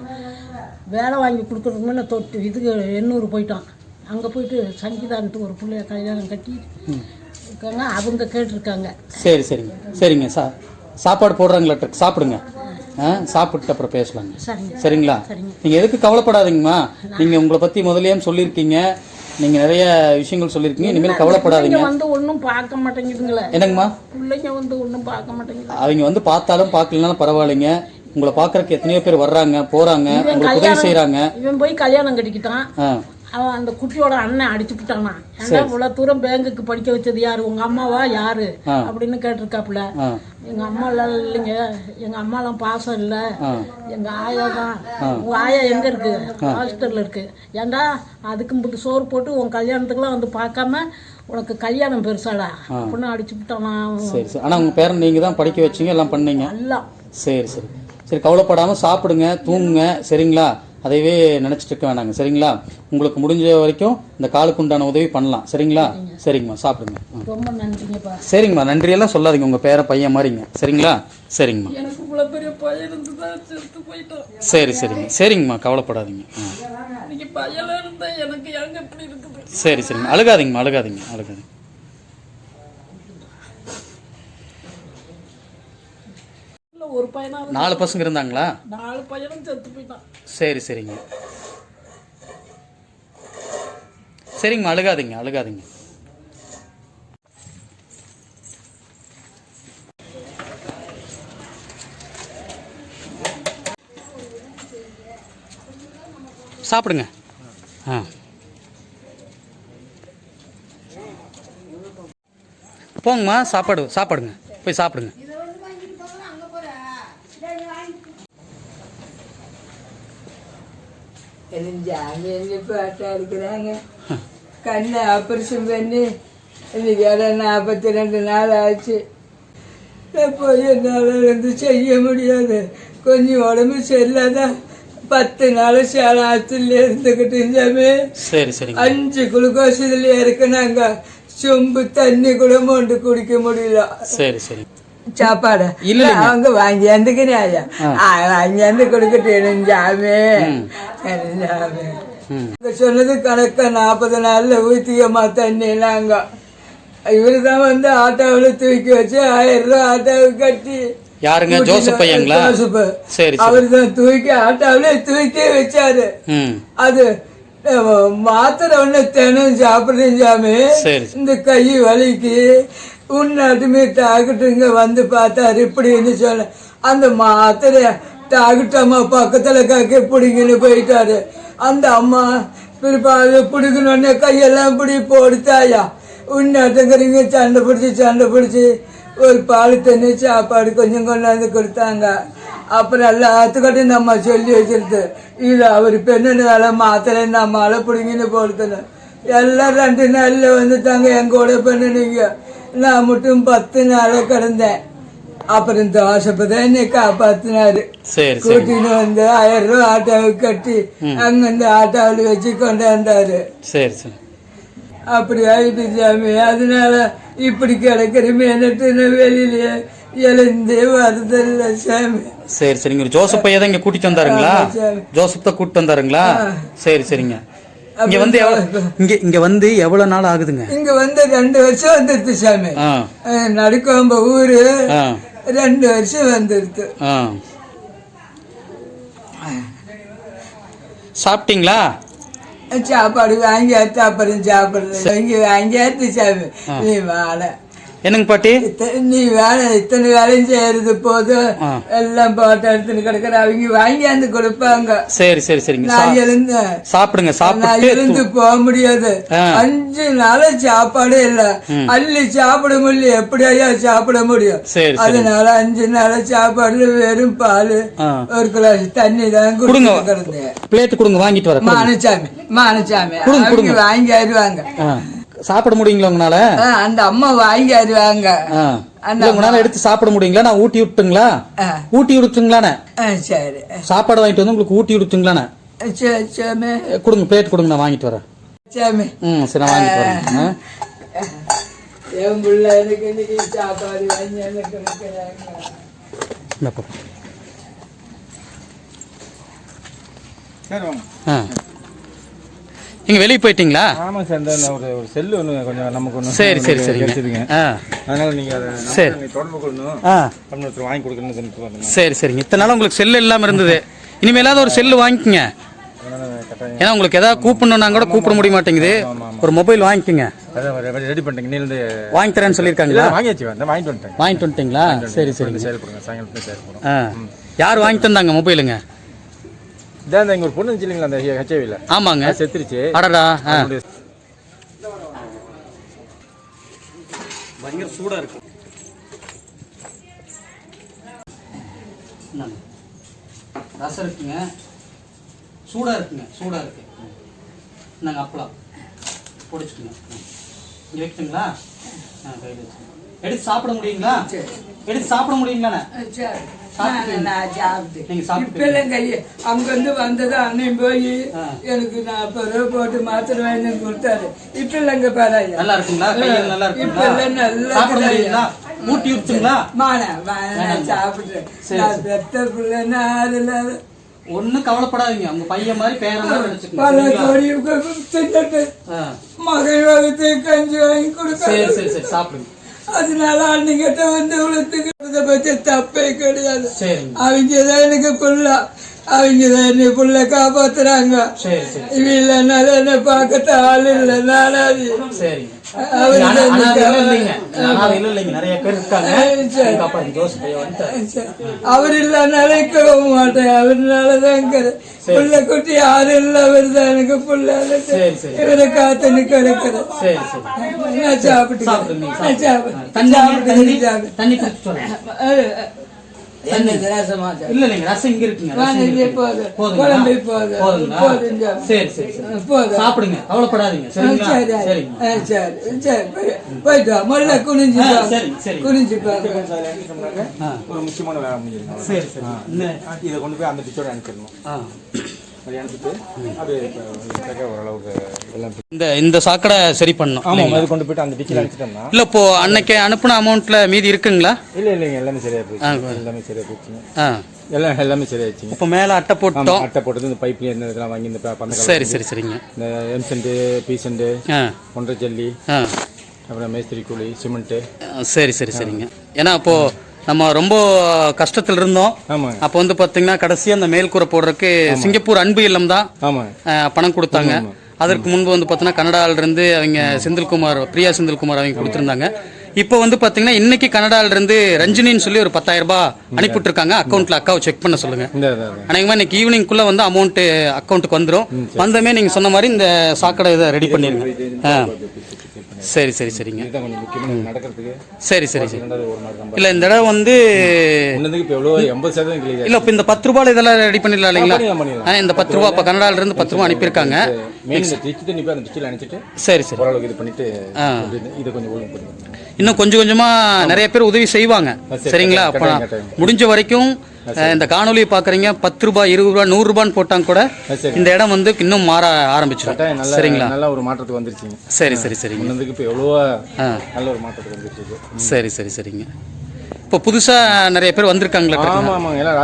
வேலை வாங்கி கொடுக்குறதுக்கு முன்னே இதுக்கு 800 போயிட்டான். அங்கே போயிட்டு சங்கீதான்ட்டு ஒரு பிள்ளைய கல்யாணம் கட்டி இருக்காங்க. அவங்க கேட்டிருக்காங்க. சரி சரிங்க சரிங்க. சாப்பாடு போடுறாங்களா? சாப்பிடுங்க. சாப்பிட்டு அப்புறம் பேசலாங்க. சரிங்களா? நீங்கள் எதுக்கு கவலைப்படாதீங்கம்மா. நீங்கள் உங்களை பற்றி முதலே சொல்லியிருக்கீங்க, நீங்கள் நிறைய விஷயங்கள் சொல்லியிருக்கீங்க. இனிமேல் கவலைப்படாதீங்க. வந்து ஒன்றும் பார்க்க மாட்டேங்குதுங்களே. என்னங்கம்மா? பிள்ளைங்க வந்து ஒன்றும் பார்க்க மாட்டேங்குது. அவங்க வந்து பார்த்தாலும் பார்க்கலனாலும் பரவாயில்லைங்க. உங்களை பார்க்கறதுக்கு எத்தனையோ பேர் வர்றாங்க போகிறாங்க, உங்களுக்கு உதவி செய்கிறாங்க. இவன் போய் கல்யாணம் கட்டிக்கிட்டான். அவன் அந்த குட்டியோட அண்ணன் அடிச்சு விட்டானா. ஏன்னா இவ்வளவு தூரம் பேங்குக்கு படிக்க வச்சது யாரு? உங்க அம்மாவா யாரு அப்படின்னு கேட்டிருக்காப்புல. எங்க அம்மா எல்லாம் இல்லைங்க, எங்க அம்மா எல்லாம் பாசம் இல்ல, எங்க ஆயா தான். உங்க ஆயா எங்க இருக்கு? ஹாஸ்டல்ல இருக்கு. ஏண்டா அதுக்கு மட்டும் சோறு போட்டு உன் கல்யாணத்துக்குலாம் வந்து பார்க்காம உனக்கு கல்யாணம் பெருசாடா அப்படின்னு அடிச்சு விட்டானா. சரி சரி. ஆனா உங்க பேரன் நீங்க தான் படிக்க வச்சீங்க, எல்லாம் பண்ணீங்க. எல்லாம் சரி சரி சரி. கவலைப்படாம சாப்பிடுங்க, தூங்குங்க. சரிங்களா? அதையவே நினச்சிட்டு இருக்க வேணாங்க. சரிங்களா? உங்களுக்கு முடிஞ்ச வரைக்கும் இந்த காலுக்கு உண்டான உதவி பண்ணலாம். சரிங்களா? சரிங்கம்மா, சாப்பிடுங்க. ரொம்ப நன்றிங்கப்பா. சரிங்கம்மா, நன்றியெல்லாம் சொல்லாதீங்க. உங்கள் பேர பையன் மாதிரிங்க. சரிங்களா? சரிங்கம்மா. எனக்கு இவ்வளோ பெரிய பையன் இருந்துதான் செத்து போயிட்டோம். சரி சரிங்க சரிங்கம்மா, கவலைப்படாதீங்க. இன்னைக்கு பையன் இருந்தா எனக்கு எங்க எப்படி இருக்குது? சரி சரிங்க, அழுகாதீங்கம்மா, அழுகாதீங்க. 4 பசங்க இருந்தாங்களா? 4 பையனும் செத்து போயிட்டான். சரி சரிங்க சரிங்கம்மா, அழுகாதீங்க. சாப்பிடுங்க. போங்கம்மா, சாப்பாடுங்க, போய் சாப்பிடுங்க. பாட்டா இருக்கிறாங்க. கண்ணை ஆப்ரேஷன் பண்ணி இன்னைக்கு 42 நாள் ஆச்சு. இப்போ என்னால் இருந்து செய்ய முடியாது. கொஞ்சம் உடம்பு சரியில்லாதான் 10 நாள் சேலை ஆற்றுல இருந்துக்கிட்டு இருந்தாமே. 5 குளுக்கோஸ் இதுல இருக்குனாங்க. சொம்பு தண்ணி கூட மொண்டு குடிக்க முடியல. சாப்பாடு அவங்க வாங்கி வந்துக்கிறாயா, வாங்கி வந்து கொடுக்கட்டேன். ஜாமே சொன்னது கணக்கா 40 நாள்ல ஊத்தியம்மா தண்ணி. நாங்க இவரு தான் வந்து ஆட்டோவில் தூக்கி வச்சு 1000 ரூபா ஆட்டோவுக்கு கட்டி. யாருங்க? ஜோசப் பையங்களா? அவரு தான் தூக்கி ஆட்டோவில தூக்கி வச்சாரு. அது மாத்திரை ஒண்ணு தினம் சாப்பிடுஞ்சாமே. இந்த கை வலிக்கு உன்னாட்டுமே டாக்டருங்க வந்து பார்த்தாரு. இப்படின்னு சொன்ன அந்த மாத்திரைய டாக்டர் அம்மா பக்கத்துல கக்க பிடிங்கன்னு போயிட்டாரு. அந்த அம்மா பிற்பாடு பிடிக்கணுன்னே கையெல்லாம் இப்படி போடுத்தாயா. உன்னாட்டுங்கிறீங்க சண்டை பிடிச்சி ஒரு பால் தண்ணி சாப்பாடு கொஞ்சம் கொண்டாந்து கொடுத்தாங்க. அப்புறம் எல்லாத்துக்கிட்ட நம்ம சொல்லி வச்சிருது, இது அவர் பெண்ணு வேலை மாத்திரை நம்மளால பிடிங்கன்னு போடுத்தணும். எல்லாம் 2 நாள்ல வந்துட்டாங்க எங்கூட பெண்ணுனீங்க. நான் மட்டும் 10 நாள கிடந்தேன். அப்புறம் இந்த ஆசைப்பதான் என்னை காப்பாத்தினாரு. சரி சரி கூட்டின்னு வந்து 1000 ரூபா ஆட்டோவுக்கு கட்டி அங்கிருந்து ஆட்டோவில் வச்சு கொண்டாந்தாரு. சரி சரி அப்படி ஆயிட்டு சாமி. அதனால இப்படி கிடக்கிறமே வெளியிலேயே எழுந்தே வருதில்ல சாமி. சரி சரிங்க. ஜோசப் பையன் தான் இங்க கூட்டிட்டு வந்தாருங்களா? ஜோசப் தான் கூட்டிட்டு வந்தாருங்களா? சரி சரிங்க. இங்க வந்து இங்க வந்து எவ்வளவு நாள் ஆகுதுங்க? இங்க வந்து 2 வருஷம் வந்துருது சாமி. நடுக்கோம்ப ஊரு 2 வருஷம் வந்துருது. சாப்பிட்டீங்களா? சாப்பாடு வாங்கியாச்சு. அப்புறம் சாப்பிடுறது இங்க வாங்கியாச்சு சாமி. நீ வாழ என்னங்க பாட்டி நீ வேலை இத்தனை வேலையும் செய்யறது போதும். எல்லாம் போட்டோ எடுத்துன்னு கிடக்குற அவங்க வாங்கியாந்து கொடுப்பாங்க. சரி சரி சரிங்க. நான் எழுந்து சாப்பிடுங்க. நான் எழுந்து போக முடியாது. 5 நாள் சாப்பாடு இல்ல. அள்ளி சாப்பிட முடியல. எப்படியா சாப்பிட முடியும்? அதனால 5 நாள் சாப்பாடுல வெறும் பால் 1 கிளாஸ் தண்ணி தான் கொடுங்க. பிளேட் கொடுங்க வாங்கிட்டு வர. மானசாமி வாங்கி வருவாங்க. சாப்பிட முடியுங்களா உங்களால? அந்த அம்மா வாங்கி வருவாங்க. உங்களால எடுத்து சாப்பிட முடியுங்களா? நான் ஊட்டி விட்டுங்களா? ஊட்டி விடுத்துங்களாண்ணே? சரி. சாப்பாடு வாங்கிட்டு வந்து உங்களுக்கு ஊட்டி விடுத்துங்களாண்ணே? கொடுங்க பிளேட் கொடுங்க, நான் வாங்கிட்டு வரேன். சாமி சரி நான் வாங்கிட்டு வரேன். என் பிள்ளை எனக்கு இன்னைக்கு சாப்பாடு வாங்கி நீங்க வெளியே போயிட்டீங்களா? ஆமா சார். இந்த ஒரு செல்லு ஒன்று கொஞ்சம் நமக்கு ஒன்று. சரி சரி சரிங்க. அதனால நீங்க சரி தொடர்பு கொள்ளணும். ஒருத்தர் வாங்கி கொடுக்கணும்னு. சரி சரிங்க. இத்தனை நாள் உங்களுக்கு செல்லு இல்லாம இருந்தது. இனிமேலாவது ஒரு செல்லு வாங்கிக்கோங்க. ஏன்னா உங்களுக்கு ஏதாவது கூப்பிடணும்னா கூட கூப்பிட முடிய மாட்டேங்குது. ஒரு மொபைல் வாங்கிக்கோங்க. ரெடி பண்ணிட்டீங்க. நீ வாங்கி தரேன்னு சொல்லியிருக்காங்களா? வாங்கியாச்சு. வாங்கிட்டு வந்துட்டீங்களா? சரி சரிங்க. செயல்படுங்க. சாயங்காலத்துல செயல்படும். யார் வாங்கி தந்தாங்க மொபைலுங்க? இதான் இங்க ஒரு பொண்ணு இருந்துச்சுங்களா அந்த ஹெச்ஐவில? ஆமாங்க. செத்துருச்சு. அடடா. பயங்கர சூடா இருக்கு. ரசம் இருக்குங்க. சூடா இருக்குங்க. சூடா இருக்கு. நாங்கள் அப்பளம் பொடிச்சுக்குங்க. இங்கே வைக்கட்டுங்களா? எடுத்து சாப்பிட முடியுங்களா? எடுத்து சாப்பிட முடியுங்களாண்ணே? அங்கிருந்து வந்தது அன்னையும் போய் எனக்கு 40 ரூபா போட்டு மாத்திரை வாங்கி கொடுத்தாரு. இப்ப இல்லைங்க பாராயா. நல்லா இருக்குங்களா? கையில் நல்லா இருக்குங்களா? இப்ப நல்லா சாப்பிட முடியுங்களா? ஊட்டி விட்டுங்களா? சாப்பிடுறேன். பெத்த பிள்ளைன்னா அதுல ஒன்னும் கவலைப்படாதீங்க. உங்க பையன் மாதிரி பேர மாதிரி மகன் வகுத்து கஞ்சி வாங்கி கொடுக்க. சரி சரி சரி சாப்பிடுங்க. அதனால அன்னைக்கிட்ட வந்து உலகத்துக்கு பத்தி தப்பே கிடையாது. அவங்கதான் எனக்கு புள்ள. அவங்கதான் என்னை புள்ள காப்பாத்துறாங்க. இவ இல்லைனால என்ன பார்க்கத்த ஆள் இல்லை. நானாது அவர் இல்லைனால இருக்க மாட்டேன். அவர்னாலதான் புள்ள குட்டி யாரு இல்ல. அவர் தான் எனக்கு புள்ள. இவரை காத்து கிடைக்கிற. நான் சாப்பிட்டு சாப்பிடுங்க. கவலைப்படாதீங்க. போயிட்டு மல்ல குனிஞ்சு குனிஞ்சு ஒரு முக்கியமான வேலை முடிஞ்சிருக்கோம். சரி சரி. இதை கொண்டு போய் அந்த பிச்சோட அனுப்பிடணும். இந்த சாக்கடை சரி பண்ணும். கொண்டு போயிட்டு அந்த டிச்சில் அனுப்பிச்சிட்டோம்னா இல்ல இப்போ அன்னைக்கு அனுப்புன அமௌண்ட்ல மீதி இருக்குங்களா? இல்லைங்க எல்லாமே சரியா போயிடுச்சு. எல்லாமே சரியா போயிடுச்சுங்க. எல்லாமே சரியாயிடுச்சுங்க. இப்போ மேல அட்டை போட்டோம். அட்டை போட்டது இந்த பைப்ல இருந்து இதெல்லாம் வாங்கி இந்த சரி சரி சரிங்க. இந்த எம்சென்ட் பீசென்ட் ஒன்றரை ஜல்லி அப்புறம் மேஸ்திரி கூலி சிமெண்ட். சரி சரி சரிங்க. ஏன்னா அப்போ நம்ம ரொம்ப கஷ்டத்துல இருந்தோம். அப்போ வந்து பாத்தீங்கன்னா கடைசியா அந்த மேல்கூரை போடுறதுக்கு சிங்கப்பூர் அன்பு இல்லம் தான் பணம் கொடுத்தாங்க. அதற்கு முன்பு வந்து பாத்தீங்கன்னா கனடால இருந்து அவங்க செந்தில்குமார், பிரியா செந்தில்குமார் அவங்க கொடுத்திருந்தாங்க. இப்போ வந்து பாத்தீங்கன்னா இன்னைக்கு கனடால இருந்து ரஞ்சினின்னு சொல்லி ஒரு 10,000 ரூபாய் அனுப்பிட்டு இருக்காங்க. அக்கௌண்ட்ல அக்காவை செக் பண்ண சொல்லுங்க. அநேகமா இன்னைக்கு ஈவினிங்குள்ள வந்து அமௌண்ட் அக்கௌண்ட்டுக்கு வந்துடும். வந்தமே நீங்க சொன்ன மாதிரி இந்த சாக்கடை இதை ரெடி பண்ணிருங்க. சரி சரி சரிங்க. சரி சரி சரி. இல்ல இந்த இடம் வந்து இல்ல இப்ப இந்த 10 ரூபாய் இதெல்லாம் ரெடி பண்ணிடலாம் இல்லைங்களா? இந்த 10 ரூபாய் இப்ப கனடால இருந்து 10 ரூபாய் அனுப்பியிருக்காங்க. சரி சரி. இது பண்ணிட்டு இதை கொஞ்சம் இன்னும் கொஞ்சம் கொஞ்சமாக நிறைய பேர் உதவி செய்வாங்க. சரிங்களா? அப்போ முடிஞ்ச வரைக்கும் இந்த காணொலியை பார்க்குறீங்க, 10 ரூபாய் 20 ரூபாய் 100 ரூபான்னு போட்டாங்க கூட இந்த இடம் வந்து இன்னும் மாற ஆரம்பிச்சிடும். சரிங்களா? நல்ல ஒரு மாற்றத்துக்கு வந்துருச்சுங்க. சரி சரி சரிங்க. இப்போ எவ்வளோ நல்ல ஒரு மாற்றத்துக்கு வந்துருச்சு. சரி சரி சரிங்க. இப்போ புதுசாக நிறைய பேர் வந்திருக்காங்களா? ஆமாம் ஆமாங்க. எல்லாம்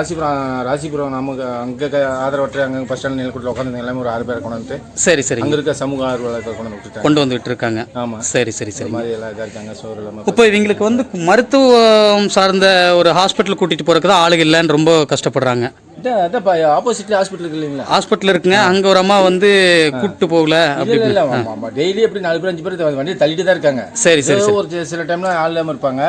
ராசிபுரம் நமக்கு அங்கே ஆதரவற்ற அங்கே பஸ் ஸ்டாண்ட் நிலக்கூட்டில் உட்காந்து எல்லாமே ஒரு 6 பேர் கொண்டு வந்து. சரி சரி. அங்கே இருக்க சமூக ஆர்வலர்கள் கொண்டு வந்துட்டு இருக்காங்க. ஆமாம். சரி சரி சரி. மாதிரி எல்லாம் இதாக இருக்காங்க. சோறு இல்லாமல் இப்போ இவங்களுக்கு வந்து மருத்துவம் சார்ந்த ஒரு ஹாஸ்பிட்டல் கூட்டிகிட்டு போகிறதுக்கு தான் ஆளுங்க இல்லைன்னு ரொம்ப கஷ்டப்படுறாங்க. ஆப்போசிட்ல ஹாஸ்பிட்டல் இருக்கு இல்லைங்களா? ஹாஸ்பிட்டல் இருக்குங்க. அங்க ஒரு அம்மா வந்து கூட்டு போகல. டெய்லி எப்படி 4 பேர் 5 பேர் வண்டி தள்ளிட்டு தான் இருக்காங்க. சரி சரி. ஒரு சில டைம்ல ஆள் இல்லாம இருப்பாங்க.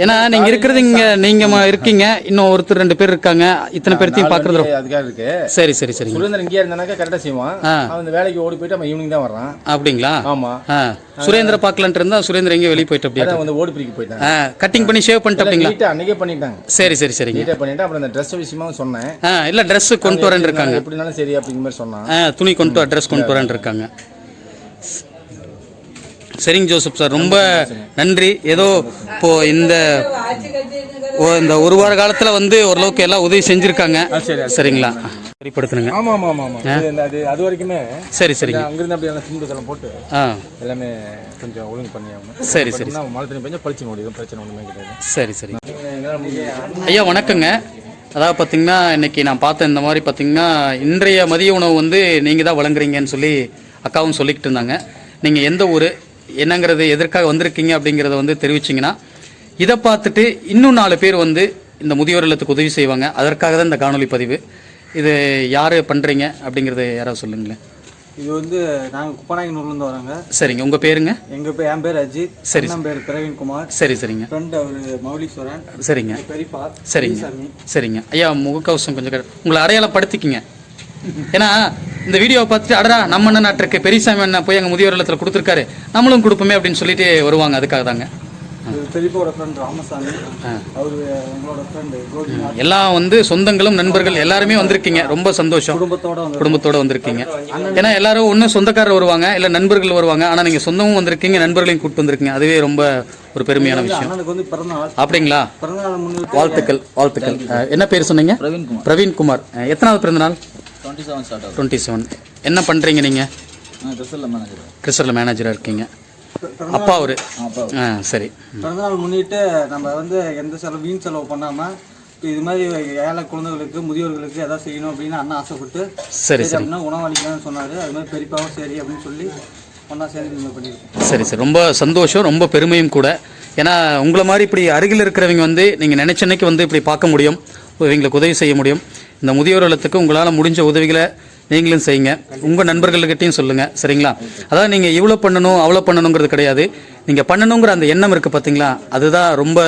ஏன்னா நீங்க இருக்கிறது இங்க நீங்க இருக்கீங்க, இன்னும் ஒருத்தர் 2 பேர் இருக்காங்க, இத்தனை பேர்த்தையும் பாக்குறது அதுக்காக இருக்கு. சரி சரி சரி. சுரேந்திரன் இங்கே இருந்தானாக்கா கரெக்டா செய்வான். அவன் வேலைக்கு ஓடி போயிட்டு அவன் ஈவினிங் தான் வர்றான். அப்படிங்களா? ஆமா. சுரேந்திர பாக்கலான்ட்டு இருந்தா சுரேந்திர எங்கே வெளியே போயிட்டு அப்படியே வந்து ஓடி பிரிக்க போயிட்டாங்க. கட்டிங் பண்ணி ஷேவ் பண்ணிட்டு அப்படிங்களா? அன்னைக்கே பண்ணிட்டாங்க. சரி சரி சரி. நீட்டா பண்ணிட்டு அப்புறம் அந்த ட்ரெஸ் விஷயமா சொன்னேன். இல்ல ட்ரெஸ் கொண்டு வரேன்னு இருக்காங்க. எப்படினாலும் சரி அப்படிங்கிற மாதிரி சொன்னாங்க. துணி கொண்டு ட்ரெஸ் கொண்டு வரேன்னு இருக்காங்க. சரிங்க ஜோசப் சார், ரொம்ப நன்றி. ஏதோ இப்போ இந்த ஒரு வார காலத்துல வந்து ஓரளவுக்கு எல்லாம் உதவி செஞ்சிருக்காங்க. சரிங்களா? சரிப்படுத்துங்க. ஆமா ஆமா ஆமா. அது வரைக்குமே சரி சரி. அங்கிருந்து அப்படியே சிமெண்ட் போட்டு எல்லாமே கொஞ்சம் ஒழுங்கு பண்ணி ஆகணும். சரி சரி. மழை தண்ணி கொஞ்சம் பழிச்சு முடியும், பிரச்சனை ஒன்றுமே கிடையாது. சரி சரி. ஐயா வணக்கங்க. அதாவது பார்த்தீங்கன்னா இன்றைக்கி நான் பார்த்தேன் இந்த மாதிரி பார்த்தீங்கன்னா இன்றைய மதிய உணவு வந்து நீங்கள் தான் வழங்குறீங்கன்னு சொல்லி அக்காவும் சொல்லிக்கிட்டு இருந்தாங்க. நீங்கள் எந்த ஊர் என்னங்கிறது எதற்காக வந்திருக்கீங்க அப்படிங்கிறத வந்து தெரிவிச்சிங்கன்னா இதை பார்த்துட்டு இன்னும் 4 பேர் வந்து இந்த முதியோர் இல்லத்துக்கு உதவி செய்வாங்க. அதற்காக தான் இந்த காணொலி பதிவு. இது யார் பண்ணுறீங்க அப்படிங்கிறத யாராவது சொல்லுங்களேன். இது வந்து நாங்கள் குப்பநாயக்கனூர்லேருந்து வரோங்க. சரிங்க. உங்கள் பேருங்க? என் பேர் அஜித். சரி. என் பேர் பிரவீன்குமார். சரி சரிங்க. ஃப்ரெண்ட் அவர் மௌலீஸ்வரன். சரிங்க. பெரியப்பா. சரிங்க சரிங்க. ஐயா முகக்கவசம் கொஞ்சம் உங்களை அடையாளப்படுத்திக்கிங்க. ஏன்னா இந்த வீடியோவை பார்த்துட்டு அடரா நம்ம என்ன நாட்டிற்கு பெரியசாமி அண்ணா போய் எங்கள் முதியோர் இல்லத்தில் கொடுத்துருக்காரு, நம்மளும் கொடுப்போமே அப்படின்னு சொல்லிட்டு வருவாங்க. அதுக்காக தாங்க. பெரியப்பாவோட ஃப்ரெண்ட் ராமசாமி, அவர் எங்களோட ஃப்ரெண்ட் கோபி. எல்லாம் வந்து சொந்தங்களும் நண்பர்கள் எல்லாருமே வந்திருக்கீங்க. ரொம்ப சந்தோஷம். குடும்பத்தோட வந்திருக்கீங்க. ஏன்னா எல்லாரும் ஒன்றும் சொந்தக்காரர் வருவாங்க, இல்லை நண்பர்கள் வருவாங்க. ஆனால் நீங்கள் சொந்தமும் வந்திருக்கீங்க, நண்பர்களையும் கூப்பிட்டு வந்திருக்கீங்க. அதுவே ரொம்ப ஒரு பெருமையான விஷயம். அப்படிங்களா? வாழ்த்துக்கள் வாழ்த்துக்கள். என்ன பேர் சொன்னீங்க? பிரவீன்குமார். எத்தனாவது பிறந்தநாள்? 27. என்ன பண்ணுறீங்க நீங்கள்? கிறிஸ்டலில் மேனேஜராக இருக்கீங்க. அப்பா அவரு? சரி. பிறந்தநாள் முன்னிட்டு நம்ம வந்து எந்த செலவு வீண் செலவு பண்ணாமல் இது மாதிரி ஏழை குழந்தைகளுக்கு முதியோர்களுக்கு எதாவது செய்யணும் அப்படின்னு அண்ணா ஆசைப்பட்டு சரி அப்படின்னா உணவளிக்கலாம்னு சொன்னார். அது மாதிரி பெரியப்பாவும் சரி அப்படின்னு சொல்லி ஒன்றா சேர்ந்து நீங்கள் பண்ணியிருக்கோம். சரி சரி. ரொம்ப சந்தோஷம், ரொம்ப பெருமையும் கூட. ஏன்னா உங்களை மாதிரி இப்படி அருகில் இருக்கிறவங்க வந்து நீங்கள் நினைச்ச அன்னைக்கு வந்து இப்படி பார்க்க முடியும், இவங்களுக்கு உதவி செய்ய முடியும். இந்த முதியோர் இல்லத்துக்கு உங்களால் முடிஞ்ச உதவிகளை நீங்களும் செய்யுங்க, உங்கள் நண்பர்கள்கிட்டையும் சொல்லுங்கள். சரிங்களா? அதாவது நீங்கள் இவ்வளோ பண்ணணும் அவ்வளோ பண்ணணுங்கிறது கிடையாது. நீங்கள் பண்ணணுங்கிற அந்த எண்ணம் இருக்குது பார்த்தீங்களா, அதுதான் ரொம்ப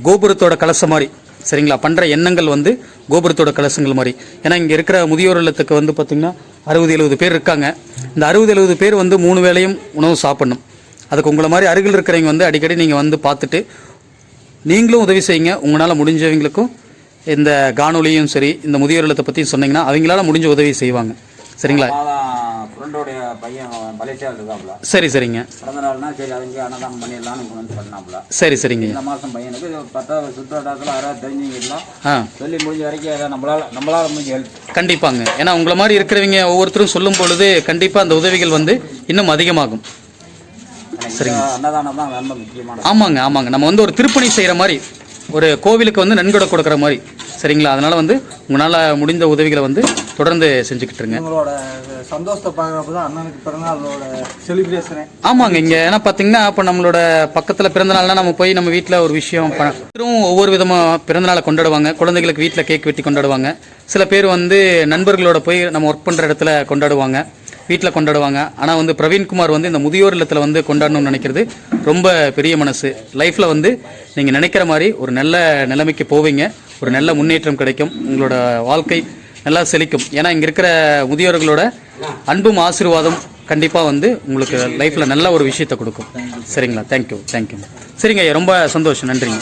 கோபுரத்தோட கலசம் மாதிரி. சரிங்களா? பண்ணுற எண்ணங்கள் வந்து கோபுரத்தோட கலசங்கள் மாதிரி. ஏன்னா இங்கே இருக்கிற முதியோர் இல்லத்துக்கு வந்து பார்த்திங்கன்னா 60-70 பேர் இருக்காங்க. இந்த 60-70 பேர் வந்து 3 வேளையும் உணவு சாப்பிடணும். அதுக்கு உங்களை மாதிரி அருகில் இருக்கிறவங்க வந்து அடிக்கடி நீங்கள் வந்து பார்த்துட்டு நீங்களும் உதவி செய்யுங்க. உங்களால் முடிஞ்சவங்களுக்கும் இந்த காணொலியும் சரி இந்த முதியோர் இல்லத்தை பற்றி சொன்னீங்கன்னா அவங்களால முடிஞ்ச உதவி செய்வாங்க. சரிங்களா? ஃப்ரெண்டோடைய பையன் மலேசியாவில் இருக்காப்புல. சரி சரிங்க. பிறந்த நாள்னா சரி அவங்க அன்னதானம் பண்ணிடலாம்னு வந்து பண்ணாப்புல. சரி சரிங்க. இந்த மாதம் பையனுக்கு 10 சுற்றுவட்டாரத்தில் யாராவது தெரிஞ்சுக்கலாம் சொல்லி முடிஞ்ச வரைக்கும் ஏதாவது நம்மளால முடிஞ்ச ஹெல்ப் கண்டிப்பாங்க. ஏன்னா உங்களை மாதிரி இருக்கிறவங்க ஒவ்வொருத்தரும் சொல்லும் பொழுது கண்டிப்பாக அந்த உதவிகள் வந்து இன்னும் அதிகமாகும். சரிங்க. அன்னதானம் தான் ரொம்ப முக்கியமான. ஆமாங்க ஆமாங்க. நம்ம வந்து ஒரு திருப்பணி செய்கிற மாதிரி, ஒரு கோவிலுக்கு வந்து நன்கொடை கொடுக்குற மாதிரி. சரிங்களா? அதனால் வந்து உங்களால் முடிந்த உதவிகளை வந்து தொடர்ந்து செஞ்சுக்கிட்டு இருங்க. உங்களோட சந்தோஷத்தை பார்க்குறப்ப தான் அண்ணனுக்கு பிறந்தநாளோட செலிப்ரேஷனே. ஆமாங்க. இங்கே ஏன்னா பார்த்தீங்கன்னா இப்போ நம்மளோட பக்கத்தில் பிறந்தநாள்னா நம்ம போய் நம்ம வீட்டில் ஒரு விஷயம் ஒவ்வொரு விதமாக பிறந்தநாளை கொண்டாடுவாங்க. குழந்தைகளுக்கு வீட்டில் கேக் வெட்டி கொண்டாடுவாங்க. சில பேர் வந்து நண்பர்களோட போய் நம்ம ஒர்க் பண்ணுற இடத்துல கொண்டாடுவாங்க, வீட்டில் கொண்டாடுவாங்க. ஆனால் வந்து பிரவீன்குமார் வந்து இந்த முதியோர் இல்லத்தில் வந்து கொண்டாடணும்னு நினைக்கிறது ரொம்ப பெரிய மனசு. லைஃப்பில் வந்து நீங்கள் நினைக்கிற மாதிரி ஒரு நல்ல நிலைமைக்கு போவீங்க, ஒரு நல்ல முன்னேற்றம் கிடைக்கும், உங்களோட வாழ்க்கை நல்லா செழிக்கும். ஏன்னா இங்கே இருக்கிற முதியோர்களோட அன்பும் ஆசீர்வாதம் கண்டிப்பாக வந்து உங்களுக்கு லைஃப்பில் நல்ல ஒரு விஷயத்தை கொடுக்கும். சரிங்களா? Thank you thank you. சரிங்க ஐயா, ரொம்ப சந்தோஷம். நன்றிங்க.